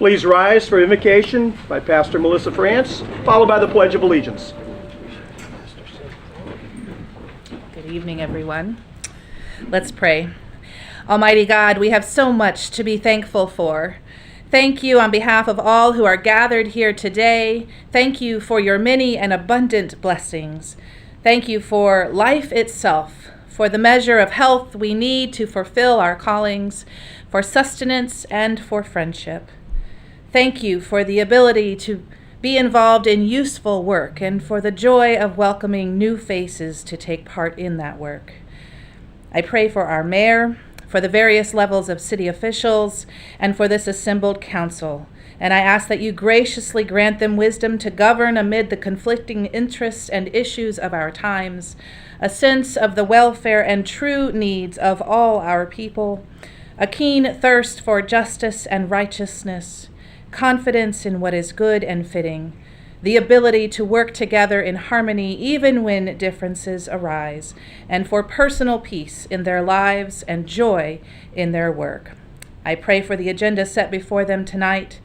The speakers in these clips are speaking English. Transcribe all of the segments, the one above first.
Please rise for invocation by Pastor Melissa France, followed by the Pledge of Allegiance. Good evening, everyone. Let's pray. Almighty God, we have so much to be thankful for. Thank you on behalf of all who are gathered here today. Thank you for your many and abundant blessings. Thank you for life itself, for the measure of health we need to fulfill our callings, for sustenance and for friendship. Thank you for the ability to be involved in useful work and for the joy of welcoming new faces to take part in that work. I pray for our mayor, for the various levels of city officials, and for this assembled council. And I ask that you graciously grant them wisdom to govern amid the conflicting interests and issues of our times, a sense of the welfare and true needs of all our people, a keen thirst for justice and righteousness, confidence in what is good and fitting, the ability to work together in harmony even when differences arise, and for personal peace in their lives and joy in their work. I pray for the agenda set before them tonight.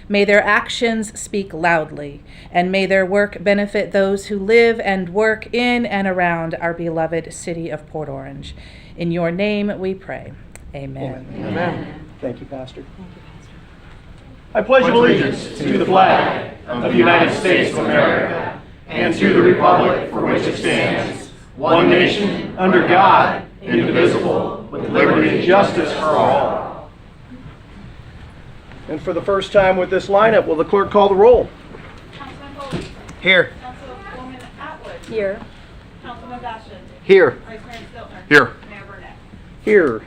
May their actions speak loudly, and may their work benefit those who live and work in and around our beloved city of Port Orange. In your name we pray. Amen. Amen. Thank you, Pastor. I pledge allegiance to the flag of the United States of America and to the republic for which it stands, one nation, under God, indivisible, with liberty and justice for all. And for the first time with this lineup, will the clerk call the roll? Councilman Foley. Here. Councilwoman Atwood. Here. Councilman Bastian. Here. Vice Mayor Stiltner. Here. Mayor Burnett. Here.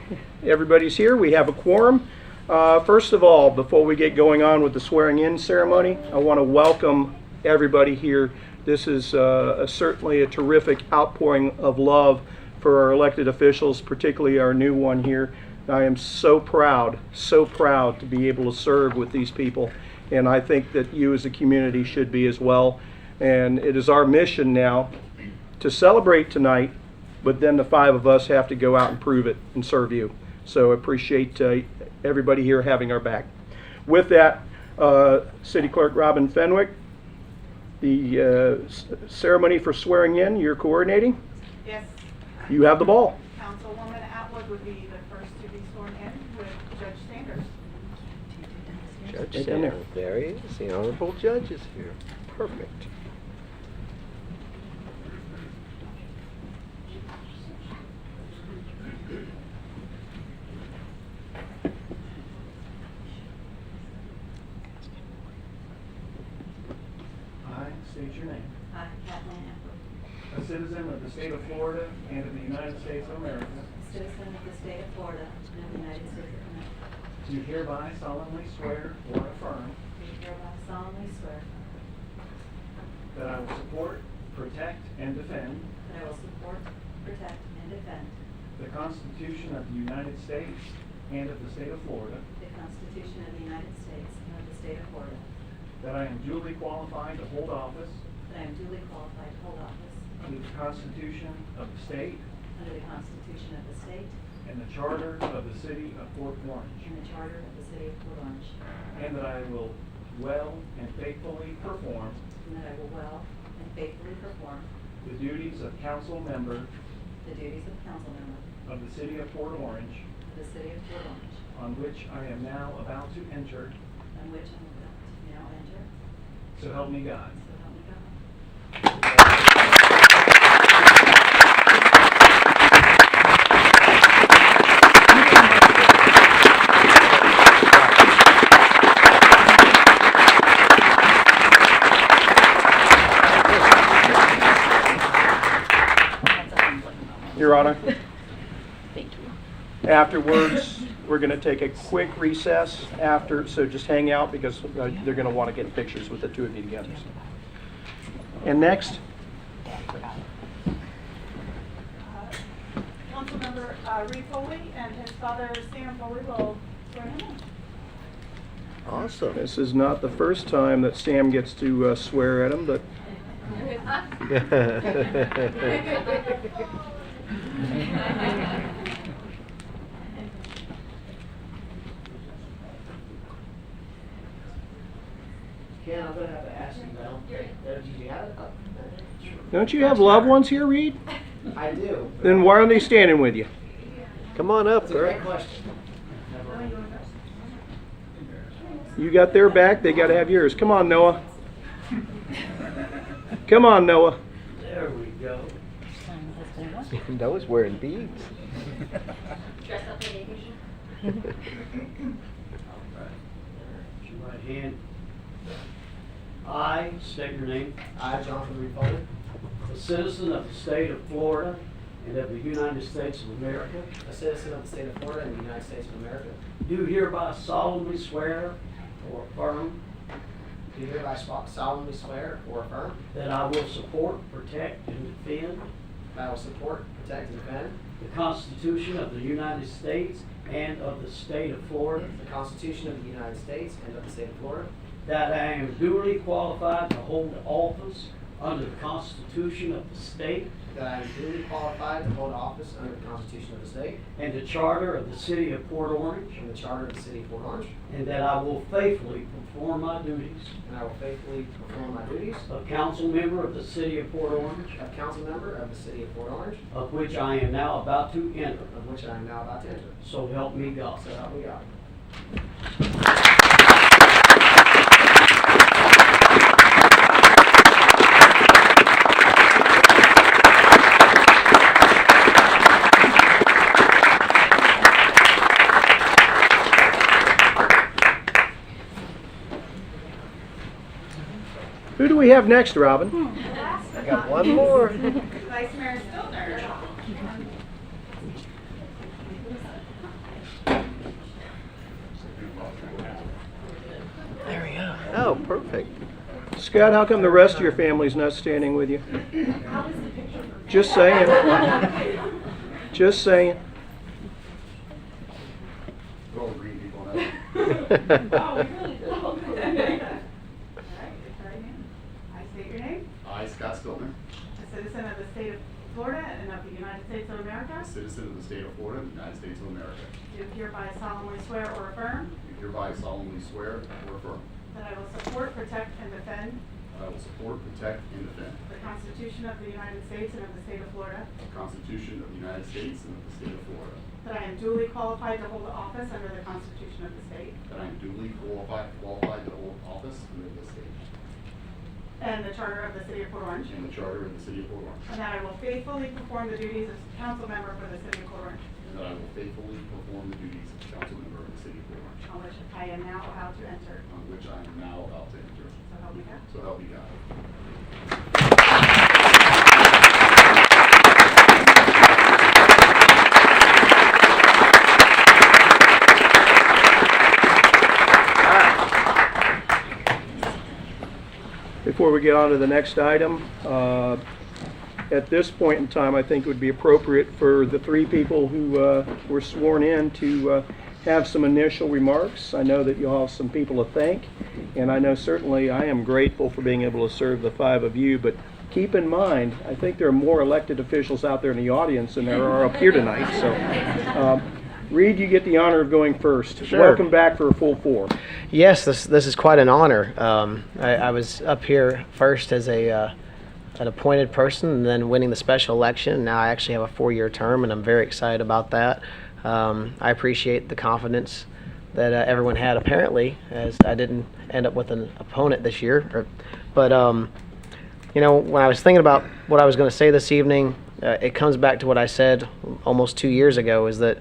Everybody's here. We have a quorum. First of all, before we get going on with the swearing-in ceremony, I want to welcome everybody here. This is certainly a terrific outpouring of love for our elected officials, particularly our new one here. I am so proud to be able to serve with these people, and I think that you as a community should be as well. And it is our mission now to celebrate tonight, but then the five of us have to go out and prove it and serve you. So I appreciate everybody here having our back. With that, City Clerk Robin Fenwick, the ceremony for swearing in, you're coordinating? Yes. You have the ball. Councilwoman Atwood would be the first to be sworn in with Judge Sanders. Judge Right in there. Sanders, there he is. The Honorable Judge is here. Perfect. I state your name. I, Kathleen Atwood, A citizen of the state of Florida and of the United States of America, citizen of the state of Florida and of the United States of America, do hereby solemnly swear or affirm do hereby solemnly swear that I will support, protect, and defend that I will support, protect, and defend the Constitution of the United States and of the state of Florida, the Constitution of the United States and of the state of Florida, that I am duly qualified to hold office that I am duly qualified to hold office under the Constitution of the state under the Constitution of the state and the charter of the city of Port Orange, and the charter of the city of Port Orange, and that I will well and faithfully perform and that I will well and faithfully perform the duties of council member the duties of council member of the city of Port Orange, of the city of Port Orange, on which I am now about to enter. on which I am about to now enter, So help me God. so help me God. Your Honor, Thank you. afterwards, we're going to take a quick recess after, so just hang out because they're going to want to get pictures with the two of you together. And next, Councilmember Reed Foley and his father Sam Foley will swear him in. Awesome. this is not the first time that Sam gets to swear at him, but Ken, I'm gonna have to ask you, though, do you have it? Don't you have loved ones here, Reed? I do. Then why are they standing with you? Come on up, That's a great Greg. question. You got their back, they got to have yours. Come on, Noah. Come on, Noah. There we go. Noah's wearing beads. Dress up for vacation. Raise your right hand. I state your name. I, Jonathan Reed Foley, A citizen of the state of Florida and of the United States of America, a citizen of the state of Florida and the United States of America, do hereby solemnly swear or affirm do hereby solemnly swear or affirm that I will support, protect, and defend that I will support, protect, and defend the Constitution of the United States and of the state of Florida, the Constitution of the United States and of the state of Florida, that I am duly qualified to hold office under the Constitution of the state that I am duly qualified to hold office under the Constitution of the state and the charter of the city of Port Orange, and the charter of the city of Port Orange, and that I will faithfully perform my duties and I will faithfully perform my duties of council member of the city of Port Orange, of council member of the city of Port Orange, of which I am now about to enter. of which I am now about to enter. So help me God. So help me God. Who do we have next, Robin? I got one more. Vice Mayor Stiltner. There we go. Oh, perfect. Scott, how come the rest of your family's not standing with you? Just saying. Just saying. Oh, we really don't. All right, I state your name, I, Scott Stiltner, a citizen of the state of Florida and of the United States of America, a citizen of the state of Florida, and the United States of America, do hereby solemnly swear or affirm do hereby solemnly swear or affirm that I will support, protect, and defend that I will support, protect, and defend the Constitution of the United States and of the state of Florida, the Constitution of the United States and of the state of Florida, that I am duly qualified to hold office under the Constitution of the state that I am duly qualified to hold office under the state and the charter of the city of Port Orange, and the charter of the city of Port Orange, and that I will faithfully perform the duties as council member for the city of Port Orange, and that I will faithfully perform the duties of council member of the city of Port Orange, on which I am now about to enter. on which I am now about to enter. So help me God. So help me God. Before we get on to the next item, at this point in time, I think it would be appropriate for the three people who were sworn in to have some initial remarks. I know that you'll have some people to thank, and I know certainly I am grateful for being able to serve the five of you, but keep in mind, I think there are more elected officials out there in the audience than there are up here tonight. So, Reed, you get the honor of going first. Sure. Welcome back for a full four. Yes, this is quite an honor. I was up here first as an appointed person, and then winning the special election. Now I actually have a 4-year term, and I'm very excited about that. I appreciate the confidence that everyone had, apparently, as I didn't end up with an opponent this year. But you know, when I was thinking about what I was going to say this evening, it comes back to what I said almost 2 years ago, is that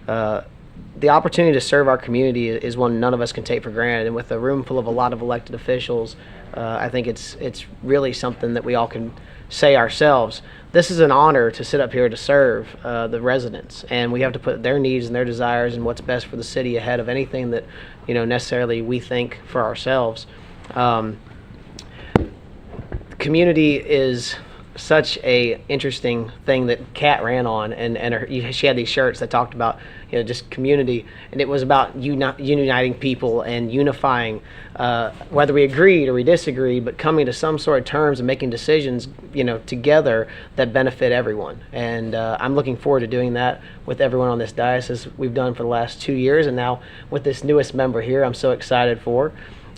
the opportunity to serve our community is one none of us can take for granted. And with a room full of a lot of elected officials, I think it's really something that we all can say ourselves. This is an honor to sit up here to serve the residents, and we have to put their needs and their desires and what's best for the city ahead of anything that, you know, necessarily we think for ourselves. Community is such a interesting thing that Kat ran on, and she had these shirts that talked about, you know, just community, and it was about uniting people and unifying, whether we agreed or we disagreed, but coming to some sort of terms and making decisions, you know, together that benefit everyone. And I'm looking forward to doing that with everyone on this dais, as we've done for the last 2 years, and now with this newest member here, I'm so excited for.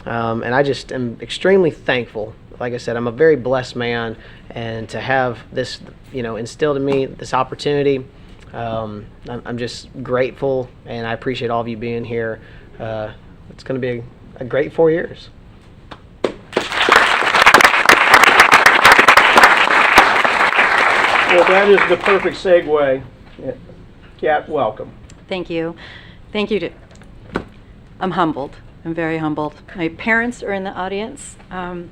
And I just am extremely thankful. Like I said, I'm a very blessed man, and to have this, instilled in me, this opportunity, I'm just grateful, and I appreciate all of you being here. It's going to be a great 4 years. Well, that is the perfect segue. Kat, welcome. Thank you. Thank you. I'm humbled. I'm very humbled. My parents are in the audience. I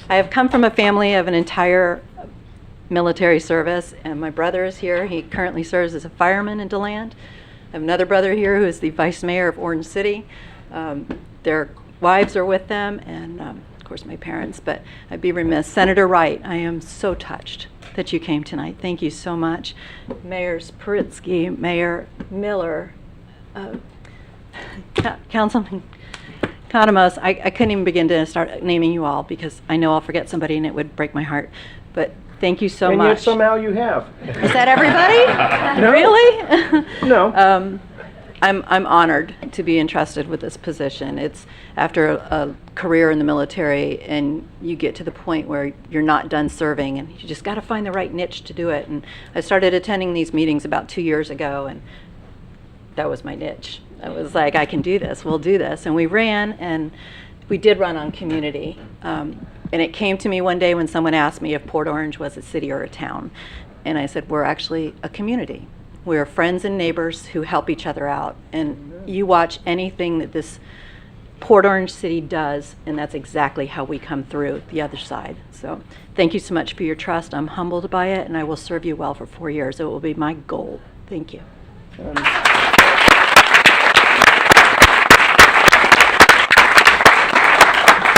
have come from a family of an entire military service, and my brother is here. He currently serves as a fireman in DeLand. I have another brother here who is the vice mayor of Orange City. Their wives are with them, and of course my parents, but I'd be remiss. Senator Wright, I am so touched that you came tonight. Thank you so much. Mayors Paritsky, Mayor Miller, Councilman Katamos. I couldn't even begin to start naming you all because I know I'll forget somebody and it would break my heart. But thank you so And much. yet somehow you have. Is that everybody? No. Really? No. I'm honored to be entrusted with this position. It's after a career in the military, and you get to the point where you're not done serving, and you just got to find the right niche to do it. And I started attending these meetings about 2 years ago, and that was my niche. I was like, I can do this. We'll do this. And we ran, and we did run on community. And it came to me one day when someone asked me if Port Orange was a city or a town, and I said, we're actually a community. We're friends and neighbors who help each other out. And you watch anything that this Port Orange City does, and that's exactly how we come through the other side. So thank you so much for your trust. I'm humbled by it, and I will serve you well for 4 years. It will be my goal. Thank you.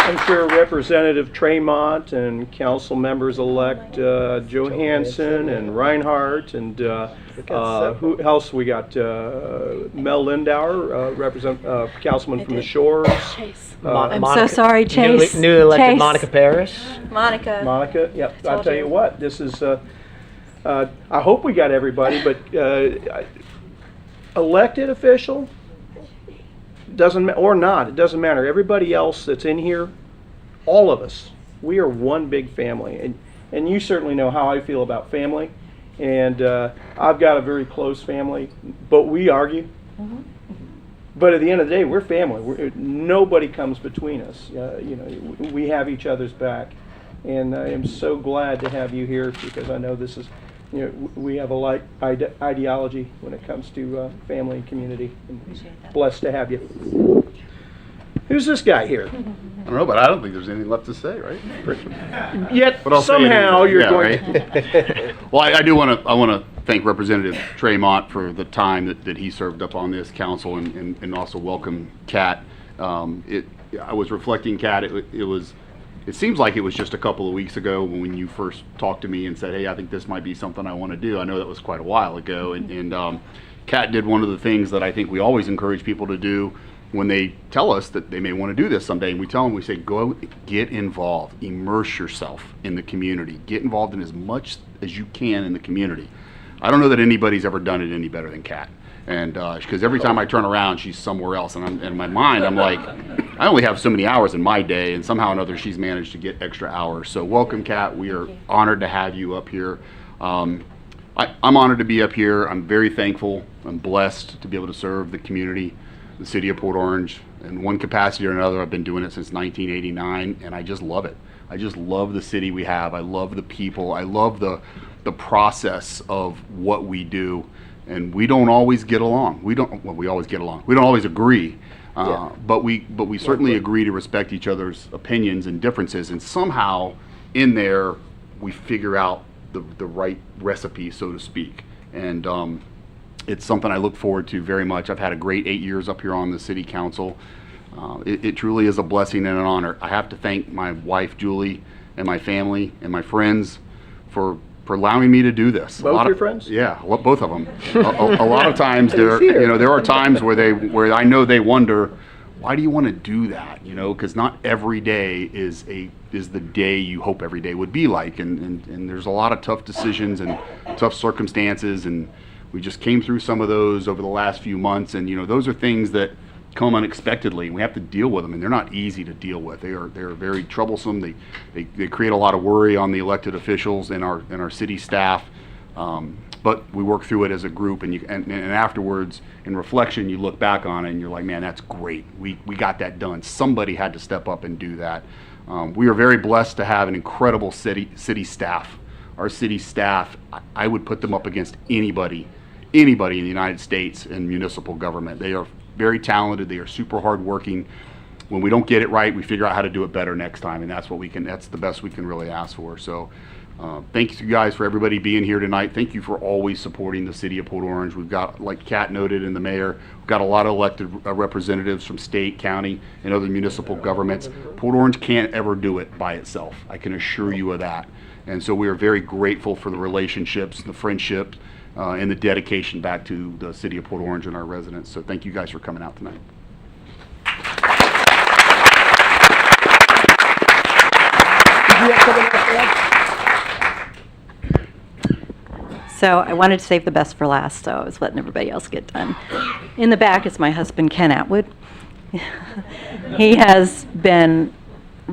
I'm sure Representative Tremont and Council members-elect Johansson and Reinhardt and who else we got? Mel Lindauer, Councilman from the Shores. I'm so sorry, Chase. Newly elected Chase. Monica Parrish. Monica. Monica, yep. I'll Told tell you. you what, this is, I hope we got everybody, but elected official, or not, it doesn't matter. Everybody else that's in here, all of us, we are one big family. And you certainly know how I feel about family. And I've got a very close family, but we argue. Mm-hmm. But at the end of the day, we're family. Nobody comes between us. We have each other's back. And I am so glad to have you here because I know this is, we have a like ideology when it comes to family and community. And Appreciate that. blessed to have you. Who's this guy here? I don't know, but I don't think there's anything left to say, right? Yet But I'll say it somehow anyway. you're Yeah, going right? Well, I do want to thank Representative Tremont for the time that he served up on this council and also welcome Kat. I was reflecting, Kat, it seems like it was just a couple of weeks ago when you first talked to me and said, hey, I think this might be something I want to do. I know that was quite a while ago. And Kat did one of the things that I think we always encourage people to do when they tell us that they may want to do this someday. And we tell them, we say, go get involved, immerse yourself in the community, get involved in as much as you can in the community. I don't know that anybody's ever done it any better than Kat. And because every time I turn around, she's somewhere else. And in my mind, I'm like, I only have so many hours in my day, and somehow or another, she's managed to get extra hours. So welcome, Kat. We are honored to have you up here. I'm honored to be up here. I'm very thankful. I'm blessed to be able to serve the community, the city of Port Orange, in one capacity or another. I've been doing it since 1989, and I just love it. I just love the city we have. I love the people. I love the process of what we do. And we don't always get along. We always get along. We don't always agree, but we certainly agree to respect each other's opinions and differences. And somehow, in there, we figure out the right recipe, so to speak. And it's something I look forward to very much. I've had a great 8 years up here on the city council. It truly is a blessing and an honor. I have to thank my wife Julie and my family and my friends for allowing me to do this. Both your friends? Yeah, both of them. A lot of times there are times where I know they wonder, why do you want to do that? Because not every day is the day you hope every day would be like, and there's a lot of tough decisions and tough circumstances, and we just came through some of those over the last few months, and those are things that come unexpectedly, and we have to deal with them, and they're not easy to deal with. They are very troublesome. They create a lot of worry on the elected officials and our city staff. But we work through it as a group, and afterwards, in reflection, you look back on it and you're like, man, that's great. We got that done. Somebody had to step up and do that. We are very blessed to have an incredible city staff. Our city staff, I would put them up against anybody in the United States in municipal government. They are very talented. They are super hardworking. When we don't get it right, we figure out how to do it better next time, and that's the best we can really ask for. So thank you guys for everybody being here tonight. Thank you for always supporting the city of Port Orange. We've got, like Kat noted, and the mayor, we've got a lot of elected representatives from state, county, and other municipal governments. Port Orange can't ever do it by itself. I can assure you of that. And so we are very grateful for the relationships, the friendships, and the dedication back to the city of Port Orange and our residents. So thank you guys for coming out tonight. So I wanted to save the best for last, so I was letting everybody else get done. In the back is my husband, Ken Atwood. He has been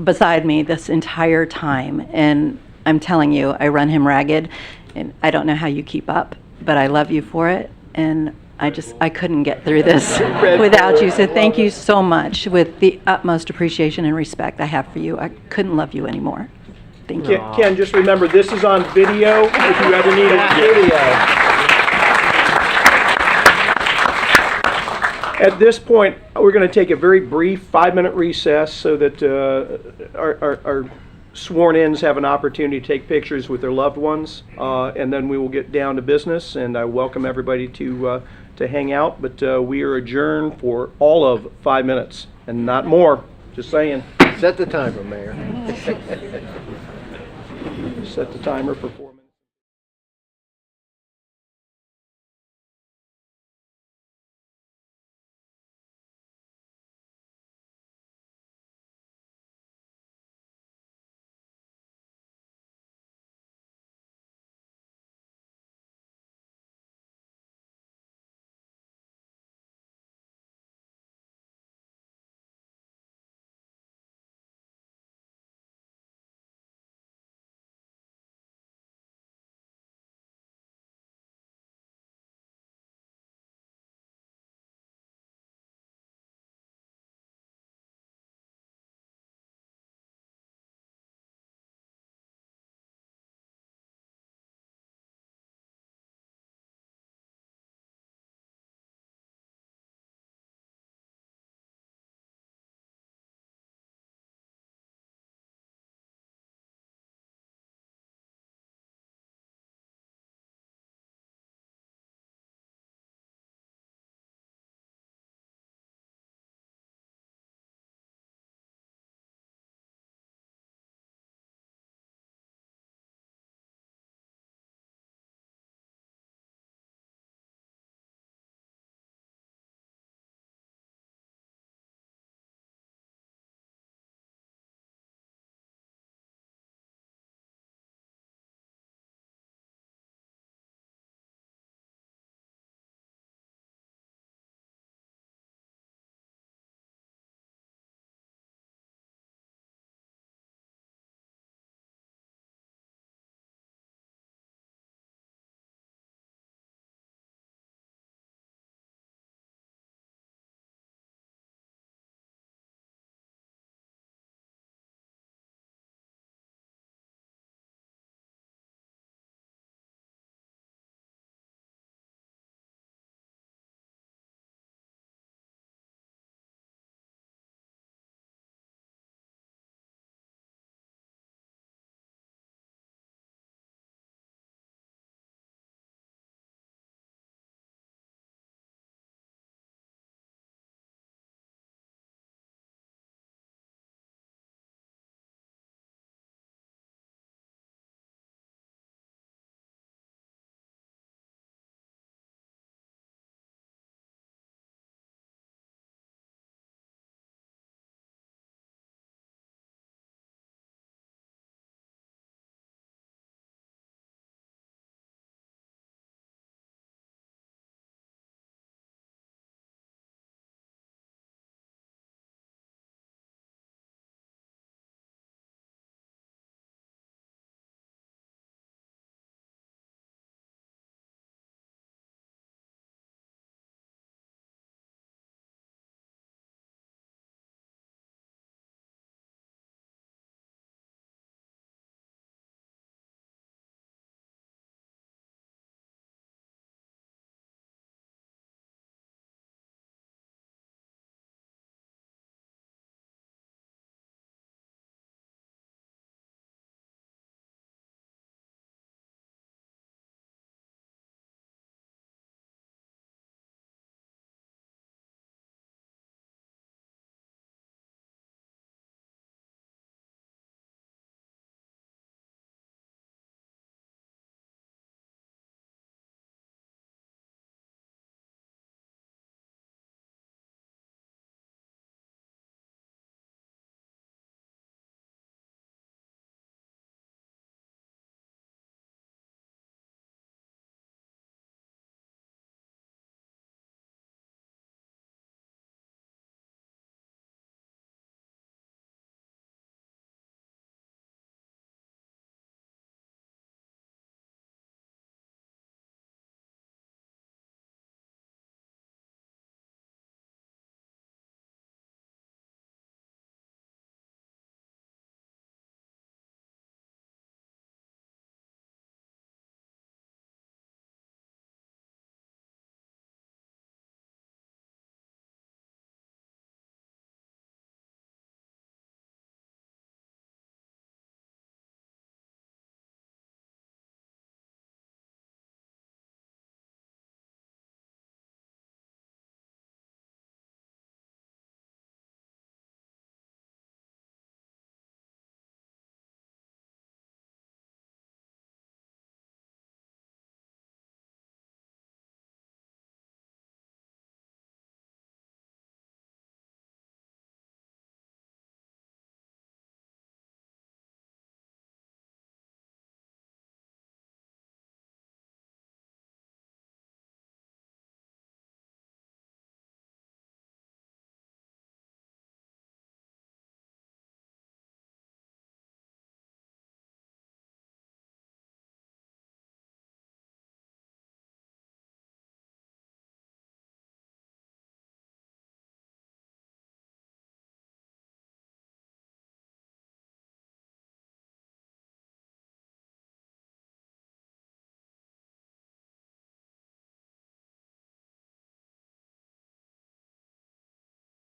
beside me this entire time, and I'm telling you, I run him ragged, and I don't know how you keep up, but I love you for it, and I couldn't get through this without you, so thank you so much. With the utmost appreciation and respect I have for you, I couldn't love you anymore. Thank you. Ken, just remember, this is on video if you ever need a video. At this point, we're going to take a very brief 5-minute recess so that our sworn-ins have an opportunity to take pictures with their loved ones, and then we will get down to business, and I welcome everybody to hang out, but we are adjourned for all of 5 minutes, and not more, just saying. Set the timer, Mayor. Set the timer for 4 minutes.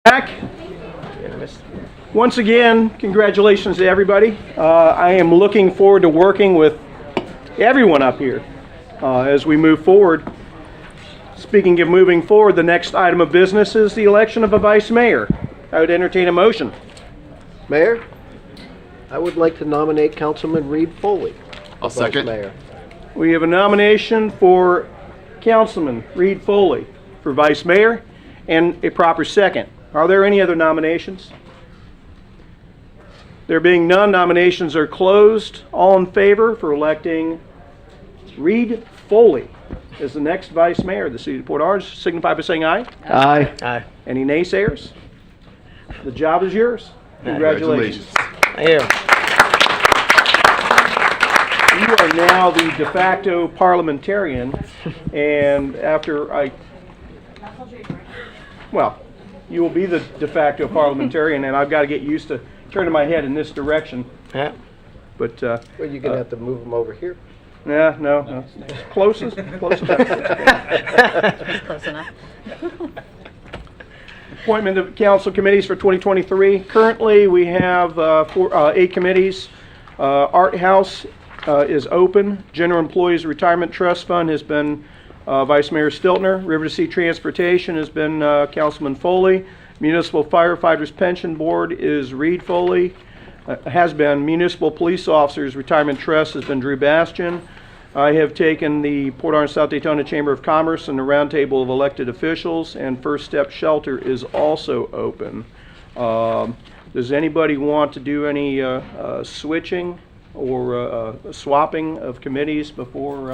Back. Once again, congratulations to everybody. I am looking forward to working with everyone up here as we move forward. Speaking of moving forward, the next item of business is the election of a vice mayor. I would entertain a motion. Mayor, I would like to nominate Councilman Reed Foley. I'll for vice second. Mayor. We have a nomination for Councilman Reed Foley for vice mayor and a proper second. Are there any other nominations? There being none, nominations are closed. All in favor for electing Reed Foley as the next vice mayor of the city of Port Orange, signify by saying aye. Aye. Aye. Any naysayers? The job is yours. Congratulations. Thank you. You are now the de facto parliamentarian, and well, you will be the de facto parliamentarian, and I've got to get used to turning my head in this direction. Yeah. But Well, you're going to have to move him over here. yeah, no. Close enough. Close enough. Appointment of council committees for 2023. Currently, we have 8 committees. Art House is open. General Employees Retirement Trust Fund has been Vice Mayor Stiltner. River to Sea Transportation has been Councilman Foley. Municipal Firefighters Pension Board is Reed Foley. Has been. Municipal Police Officers Retirement Trust has been Drew Bastian. I have taken the Port Orange South Daytona Chamber of Commerce and the Roundtable of Elected Officials, and First Step Shelter is also open. Does anybody want to do any switching or swapping of committees before,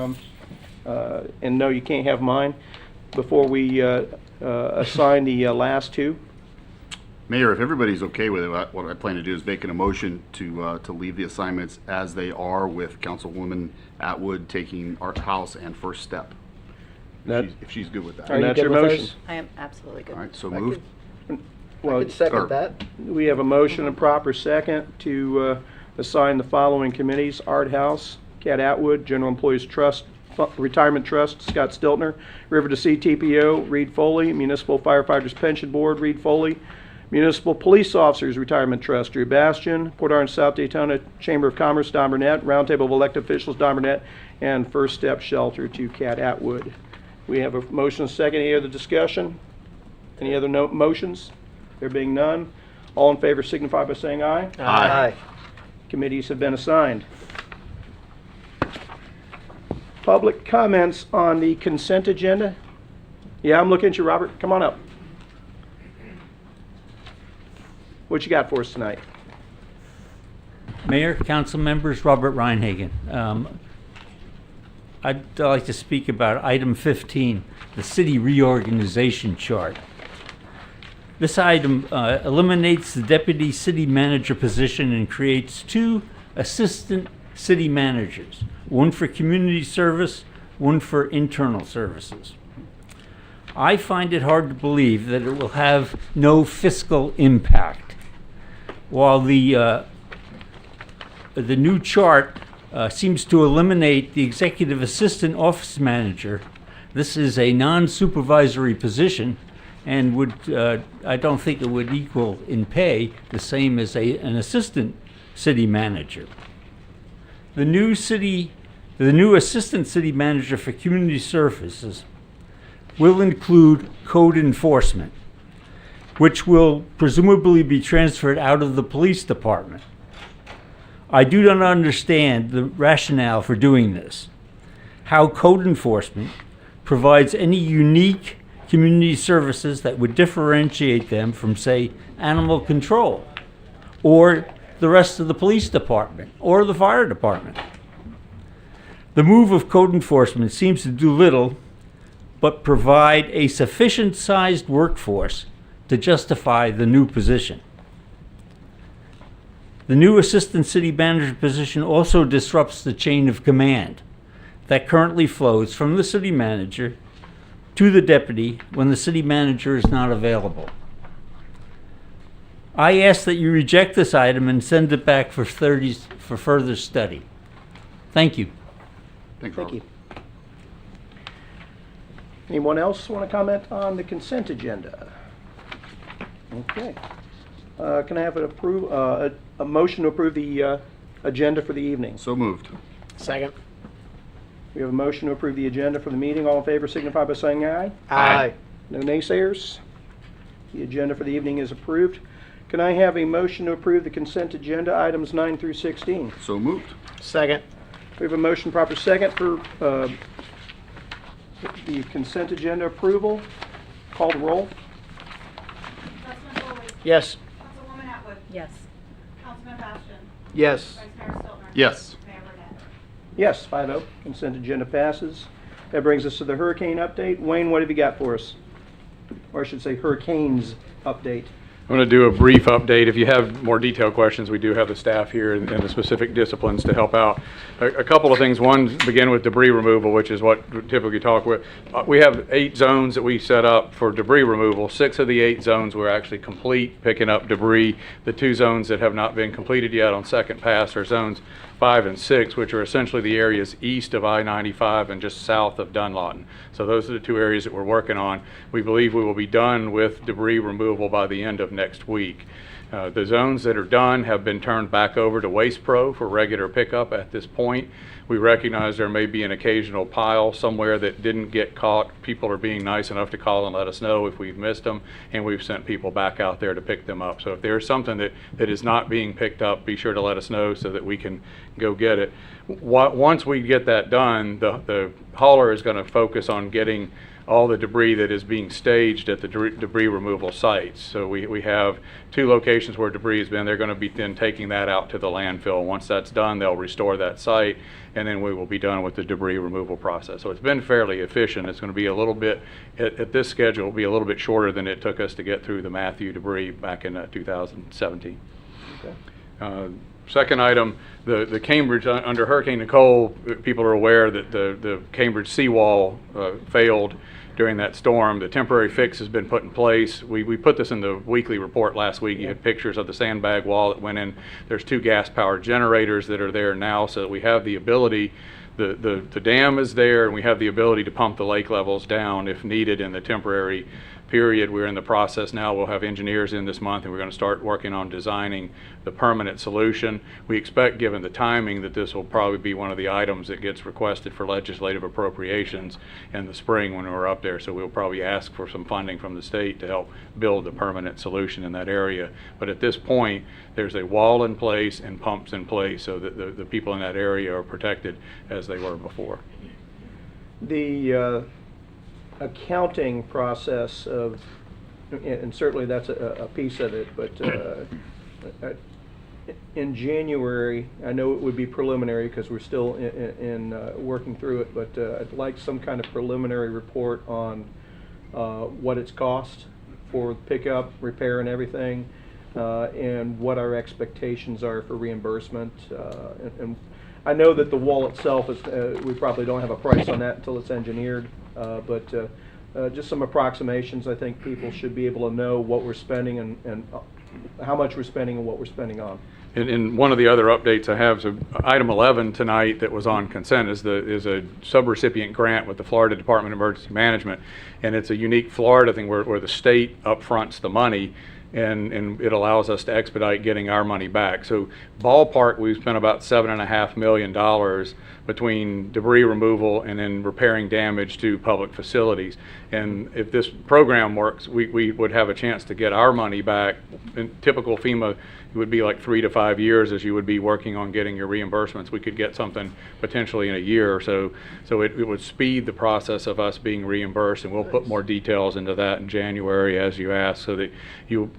and no, you can't have mine, before we assign the last 2? Mayor, if everybody's okay with it, what I plan to do is make a motion to leave the assignments as they are, with Councilwoman Atwood taking Art House and First Step. If she's good with that. And you that's good your with motion. those? I am absolutely good. All right, so I moved. I Well, could second or- that. we have a motion and proper second to assign the following committees: Art House, Cat Atwood, General Employees Trust, Retirement Trust, Scott Stiltner; River to Sea TPO, Reed Foley; Municipal Firefighters Pension Board, Reed Foley; Municipal Police Officers Retirement Trust, Drew Bastian; Port Orange South Daytona Chamber of Commerce, Don Burnett; Roundtable of Elected Officials, Don Burnett; and First Step Shelter to Cat Atwood. We have a motion and second. Any other discussion? Any other motions? There being none, all in favor signify by saying aye. Aye. Committees have been assigned. Public comments on the consent agenda? Yeah, I'm looking at you, Robert. Come on up. What you got for us tonight? Mayor, council members, Robert Reinhagen. I'd like to speak about item 15, the city reorganization chart. This item eliminates the deputy city manager position and creates 2 assistant city managers, one for community service, one for internal services. I find it hard to believe that it will have no fiscal impact. While the new chart seems to eliminate the executive assistant office manager, this is a non-supervisory position, and would I don't think it would equal in pay the same as an assistant city manager. The new assistant city manager for community services will include code enforcement, which will presumably be transferred out of the police department. I do not understand the rationale for doing this. How code enforcement provides any unique community services that would differentiate them from, say, animal control, or the rest of the police department, or the fire department. The move of code enforcement seems to do little but provide a sufficient sized workforce to justify the new position. The new assistant city manager position also disrupts the chain of command that currently flows from the city manager to the deputy when the city manager is not available. I ask that you reject this item and send it back for further study. Thank you. Thanks, Thank Robert. you. Anyone else want to comment on the consent agenda? Okay. Can I have a motion to approve the agenda for the evening? So moved. Second. We have a motion to approve the agenda for the meeting. All in favor signify by saying aye. Aye. No naysayers? The agenda for the evening is approved. Can I have a motion to approve the consent agenda items 9 through 16? So moved. Second. We have a motion proper second for the consent agenda approval. Call the roll. Councilman Foley, Yes. Councilwoman Atwood, Yes. Councilman Bastian, Yes. Vice Mayor Stiltner. Yes. Mayor Burnett. Yes, 5-0. Consent agenda passes. That brings us to the hurricane update. Wayne, what have you got for us? Or I should say hurricanes update. I'm going to do a brief update. If you have more detailed questions, we do have the staff here and the specific disciplines to help out. A couple of things. One, begin with debris removal, which is what we typically talk with. We have 8 zones that we set up for debris removal. 6 of the 8 zones were actually complete picking up debris. The 2 zones that have not been completed yet on second pass are zones 5 and 6, which are essentially the areas east of I-95 and just south of Dunlawton. So those are the 2 areas that we're working on. We believe we will be done with debris removal by the end of next week. The zones that are done have been turned back over to Waste Pro for regular pickup at this point. We recognize there may be an occasional pile somewhere that didn't get caught. People are being nice enough to call and let us know if we've missed them, and we've sent people back out there to pick them up. So if there's something that is not being picked up, be sure to let us know so that we can go get it. Once we get that done, the hauler is going to focus on getting all the debris that is being staged at the debris removal sites. So we have 2 locations where debris has been. They're going to be then taking that out to the landfill. Once that's done, they'll restore that site, and then we will be done with the debris removal process. So it's been fairly efficient. It's going to be a little bit, at this schedule, it'll be a little bit shorter than it took us to get through the Matthew debris back in 2017. Okay. Second item, the Cambridge, under Hurricane Nicole, people are aware that the Cambridge seawall failed during that storm. The temporary fix has been put in place. We put this in the weekly report last week. You had pictures of the sandbag wall that went in. There's 2 gas-powered generators that are there now, so that we have the ability, the dam is there, and we have the ability to pump the lake levels down if needed in the temporary period. We're in the process now. We'll have engineers in this month, and we're going to start working on designing the permanent solution. We expect, given the timing, that this will probably be one of the items that gets requested for legislative appropriations in the spring when we're up there. So we'll probably ask for some funding from the state to help build the permanent solution in that area. But at this point, there's a wall in place and pumps in place so that the people in that area are protected as they were before. The accounting process of, and certainly that's a piece of it, but in January, I know it would be preliminary because we're still in working through it, but I'd like some kind of preliminary report on what it's cost for pickup, repair and everything, and what our expectations are for reimbursement. And I know that the wall itself is, we probably don't have a price on that until it's engineered, but just some approximations. I think people should be able to know what we're spending and how much we're spending and what we're spending on. And one of the other updates I have, so item 11 tonight that was on consent is a subrecipient grant with the Florida Department of Emergency Management, and it's a unique Florida thing where the state upfronts the money, and it allows us to expedite getting our money back. So ballpark, we've spent about $7.5 million between debris removal and then repairing damage to public facilities. And if this program works, we would have a chance to get our money back. In typical FEMA, it would be like 3 to 5 years as you would be working on getting your reimbursements. We could get something potentially in a year or so. So it would speed the process of us being reimbursed, and we'll put more details into that in January as you ask, so that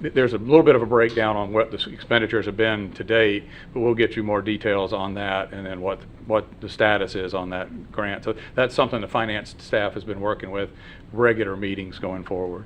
there's a little bit of a breakdown on what the expenditures have been to date, but we'll get you more details on that and then what the status is on that grant. So that's something the finance staff has been working with, regular meetings going forward.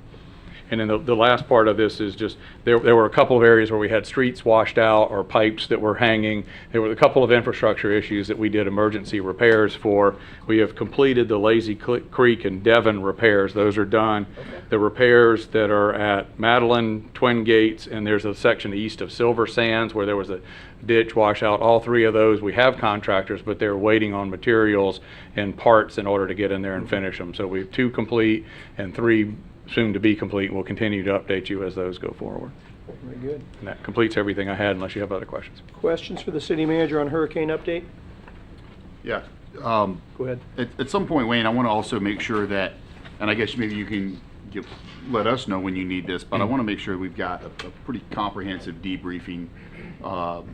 And then the last part of this is just, there were a couple of areas where we had streets washed out or pipes that were hanging. There were a couple of infrastructure issues that we did emergency repairs for. We have completed the Lazy Creek and Devon repairs. Those are done. Okay. The repairs that are at Madeline, Twin Gates, and there's a section east of Silver Sands where there was a ditch washout. All 3 of those, we have contractors, but they're waiting on materials and parts in order to get in there and finish them. So we have 2 complete and 3 soon to be complete. We'll continue to update you as those go forward. Very good. And that completes everything I had, unless you have other questions. Questions for the city manager on hurricane update? Yeah. Go ahead. At some point, Wayne, I want to also make sure that, and I guess maybe you can let us know when you need this, but I want to make sure we've got a pretty comprehensive debriefing of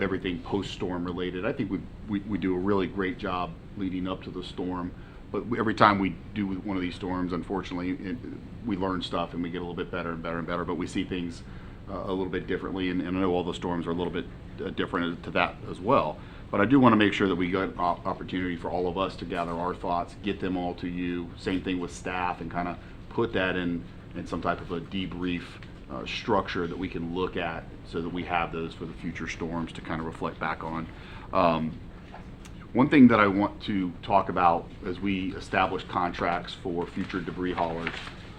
everything post-storm related. I think we do a really great job leading up to the storm, but every time we do one of these storms, unfortunately, we learn stuff and we get a little bit better and better and better, but we see things a little bit differently, and I know all the storms are a little bit different to that as well. But I do want to make sure that we get opportunity for all of us to gather our thoughts, get them all to you. Same thing with staff, and kind of put that in some type of a debrief structure that we can look at, so that we have those for the future storms to kind of reflect back on. One thing that I want to talk about as we establish contracts for future debris haulers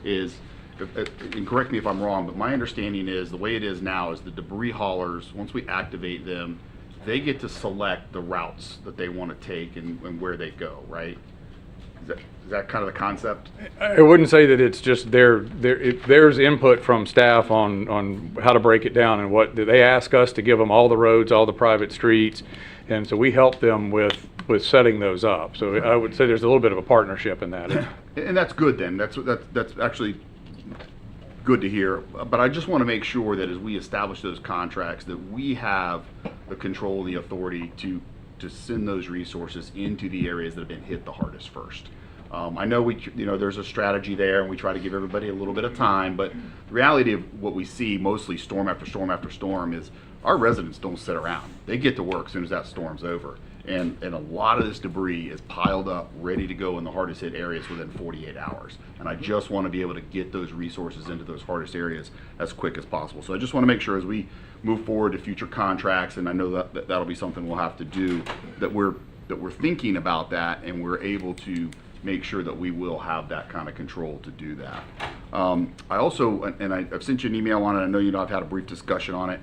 is, and correct me if I'm wrong, but my understanding is the way it is now is the debris haulers, once we activate them, they get to select the routes that they want to take and where they go, right? Is that kind of the concept? I wouldn't say that it's just there's input from staff on how to break it down, and what they ask us to give them all the roads, all the private streets, and so we help them with setting those up. So I would say there's a little bit of a partnership in that. And that's good then. That's actually good to hear. But I just want to make sure that as we establish those contracts, that we have the control, the authority to send those resources into the areas that have been hit the hardest first. I know there's a strategy there, and we try to give everybody a little bit of time, but the reality of what we see mostly storm after storm after storm is our residents don't sit around. They get to work as soon as that storm's over. And a lot of this debris is piled up, ready to go in the hardest hit areas within 48 hours. And I just want to be able to get those resources into those hardest areas as quick as possible. So I just want to make sure as we move forward to future contracts, and I know that'll be something we'll have to do, that we're thinking about that, and we're able to make sure that we will have that kind of control to do that. I also, and I've sent you an email on it, I know I've had a brief discussion on it.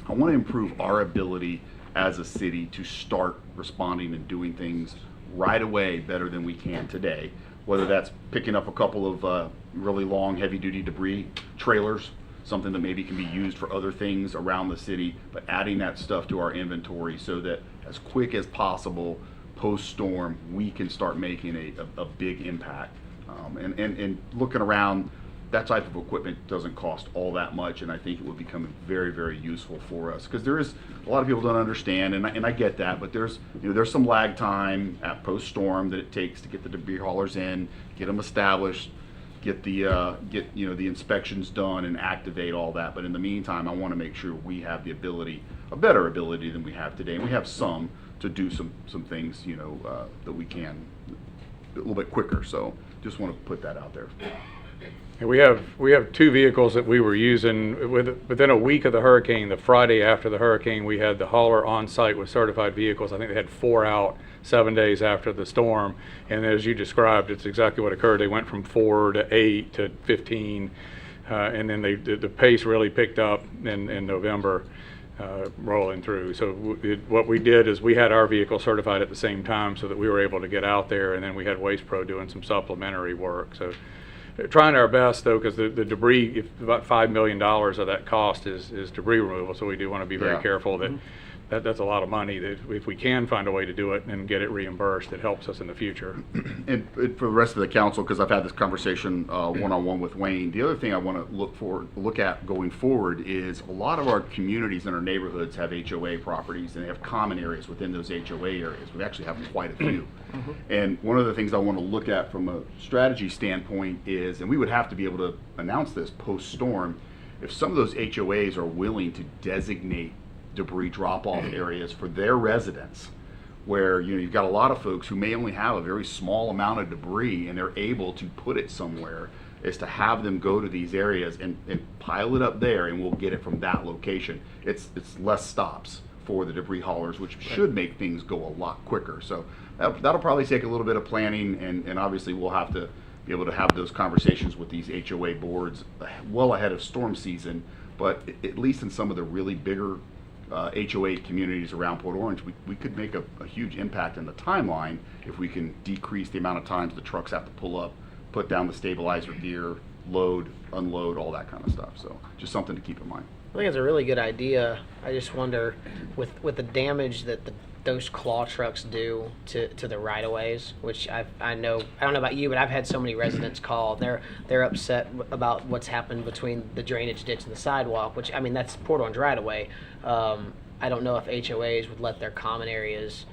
I want to improve our ability as a city to start responding and doing things right away better than we can today, whether that's picking up a couple of really long heavy duty debris trailers, something that maybe can be used for other things around the city, but adding that stuff to our inventory so that as quick as possible post-storm we can start making a big impact. And looking around, that type of equipment doesn't cost all that much, and I think it will become very, very useful for us, because there is a lot of people don't understand, and I get that, but there's some lag time at post-storm that it takes to get the debris haulers in, get them established, get the inspections done, and activate all that. But in the meantime, I want to make sure we have the ability, a better ability than we have today, and we have some to do some things that we can a little bit quicker. So just want to put that out there. And we have two vehicles that we were using within a week of the hurricane. The Friday after the hurricane, we had the hauler on site with certified vehicles. I think they had 4 out 7 days after the storm. And as you described, it's exactly what occurred. They went from 4 to 8 to 15, and then the pace really picked up in November, rolling through. So what we did is we had our vehicle certified at the same time, so that we were able to get out there, and then we had Waste Pro doing some supplementary work. So trying our best, though, because the debris, about $5 million of that cost is debris removal, so we do want to be very careful that that's a lot of money, that if we can find a way to do it and get it reimbursed, it helps us in the future. And for the rest of the council, because I've had this conversation one-on-one with Wayne, the other thing I want to look at going forward is a lot of our communities and our neighborhoods have HOA properties, and they have common areas within those HOA areas. We actually have quite a few. And one of the things I want to look at from a strategy standpoint is, and we would have to be able to announce this post-storm, if some of those HOAs are willing to designate debris drop-off areas for their residents, where you've got a lot of folks who may only have a very small amount of debris, and they're able to put it somewhere, is to have them go to these areas and pile it up there, and we'll get it from that location. It's less stops for the debris haulers, which should make things go a lot quicker. So that'll probably take a little bit of planning, and obviously we'll have to be able to have those conversations with these HOA boards well ahead of storm season. But at least in some of the really bigger HOA communities around Port Orange, we could make a huge impact in the timeline if we can decrease the amount of times the trucks have to pull up put down the stabilizer gear, load, unload, all that kind of stuff. So just something to keep in mind. I think it's a really good idea. I just wonder, with the damage that those claw trucks do to the right of ways, which I know, I don't know about you, but I've had so many residents call. They're upset about what's happened between the drainage ditch and the sidewalk, which, I mean, that's Port Orange right of way. I don't know if HOAs would let their common areas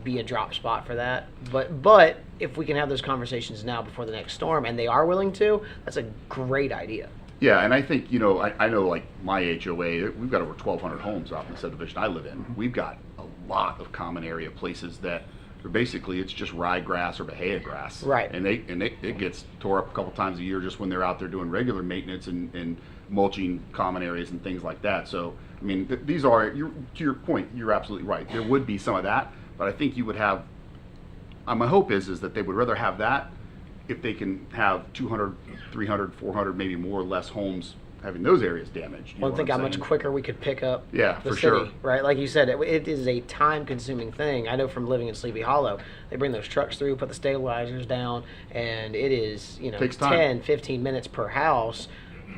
be a drop spot for that, but if we can have those conversations now before the next storm, and they are willing to, that's a great idea. Yeah, and I think, you know, I know like my HOA, we've got over 1,200 homes off in the subdivision I live in. We've got a lot of common area places that are basically, it's just ryegrass or bahia grass. Right. And it gets tore up a couple times a year just when they're out there doing regular maintenance and mulching common areas and things like that. So, I mean, these are, to your point, you're absolutely right. There would be some of that, but I think you would have, my hope is that they would rather have that if they can have 200, 300, 400, maybe more or less homes having those areas damaged. Well, think how much quicker we could pick up Yeah, the for city, sure. right? Like you said, it is a time-consuming thing. I know from living in Sleepy Hollow, they bring those trucks through, put the stabilizers down, and it is, you know, Takes time. 10, 15 minutes per house.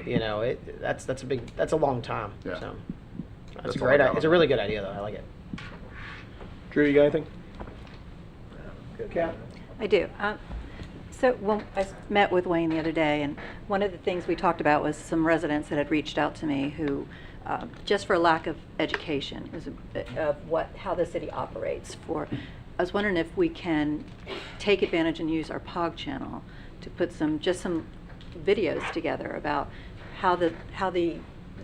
You know, that's a long time. Yeah. So That's that's a all great I got idea. on It's a that. really good idea, though. I like it. Drew, you got anything? Kat? I do. So when I met with Wayne the other day, and one of the things we talked about was some residents that had reached out to me who, just for lack of education, of how the city operates. I was wondering if we can take advantage and use our POG channel to put some videos together about how the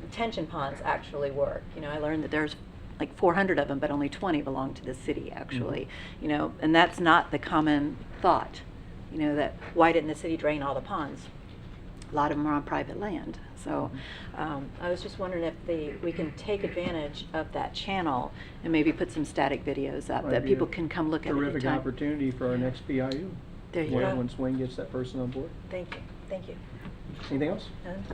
detention ponds actually work. You know, I learned that there's like 400 of them, but only 20 belong to the city actually. Mm-hmm. You know, and that's not the common thought. You know, that why didn't the city drain all the ponds? A lot of them are on private land. So I was just wondering if we can take advantage of that channel and maybe put some static videos up Might that be people a can come look at Terrific anytime. opportunity for our next PIU. There you go. Once Wayne gets that person on board. Thank you. Thank you. Anything else?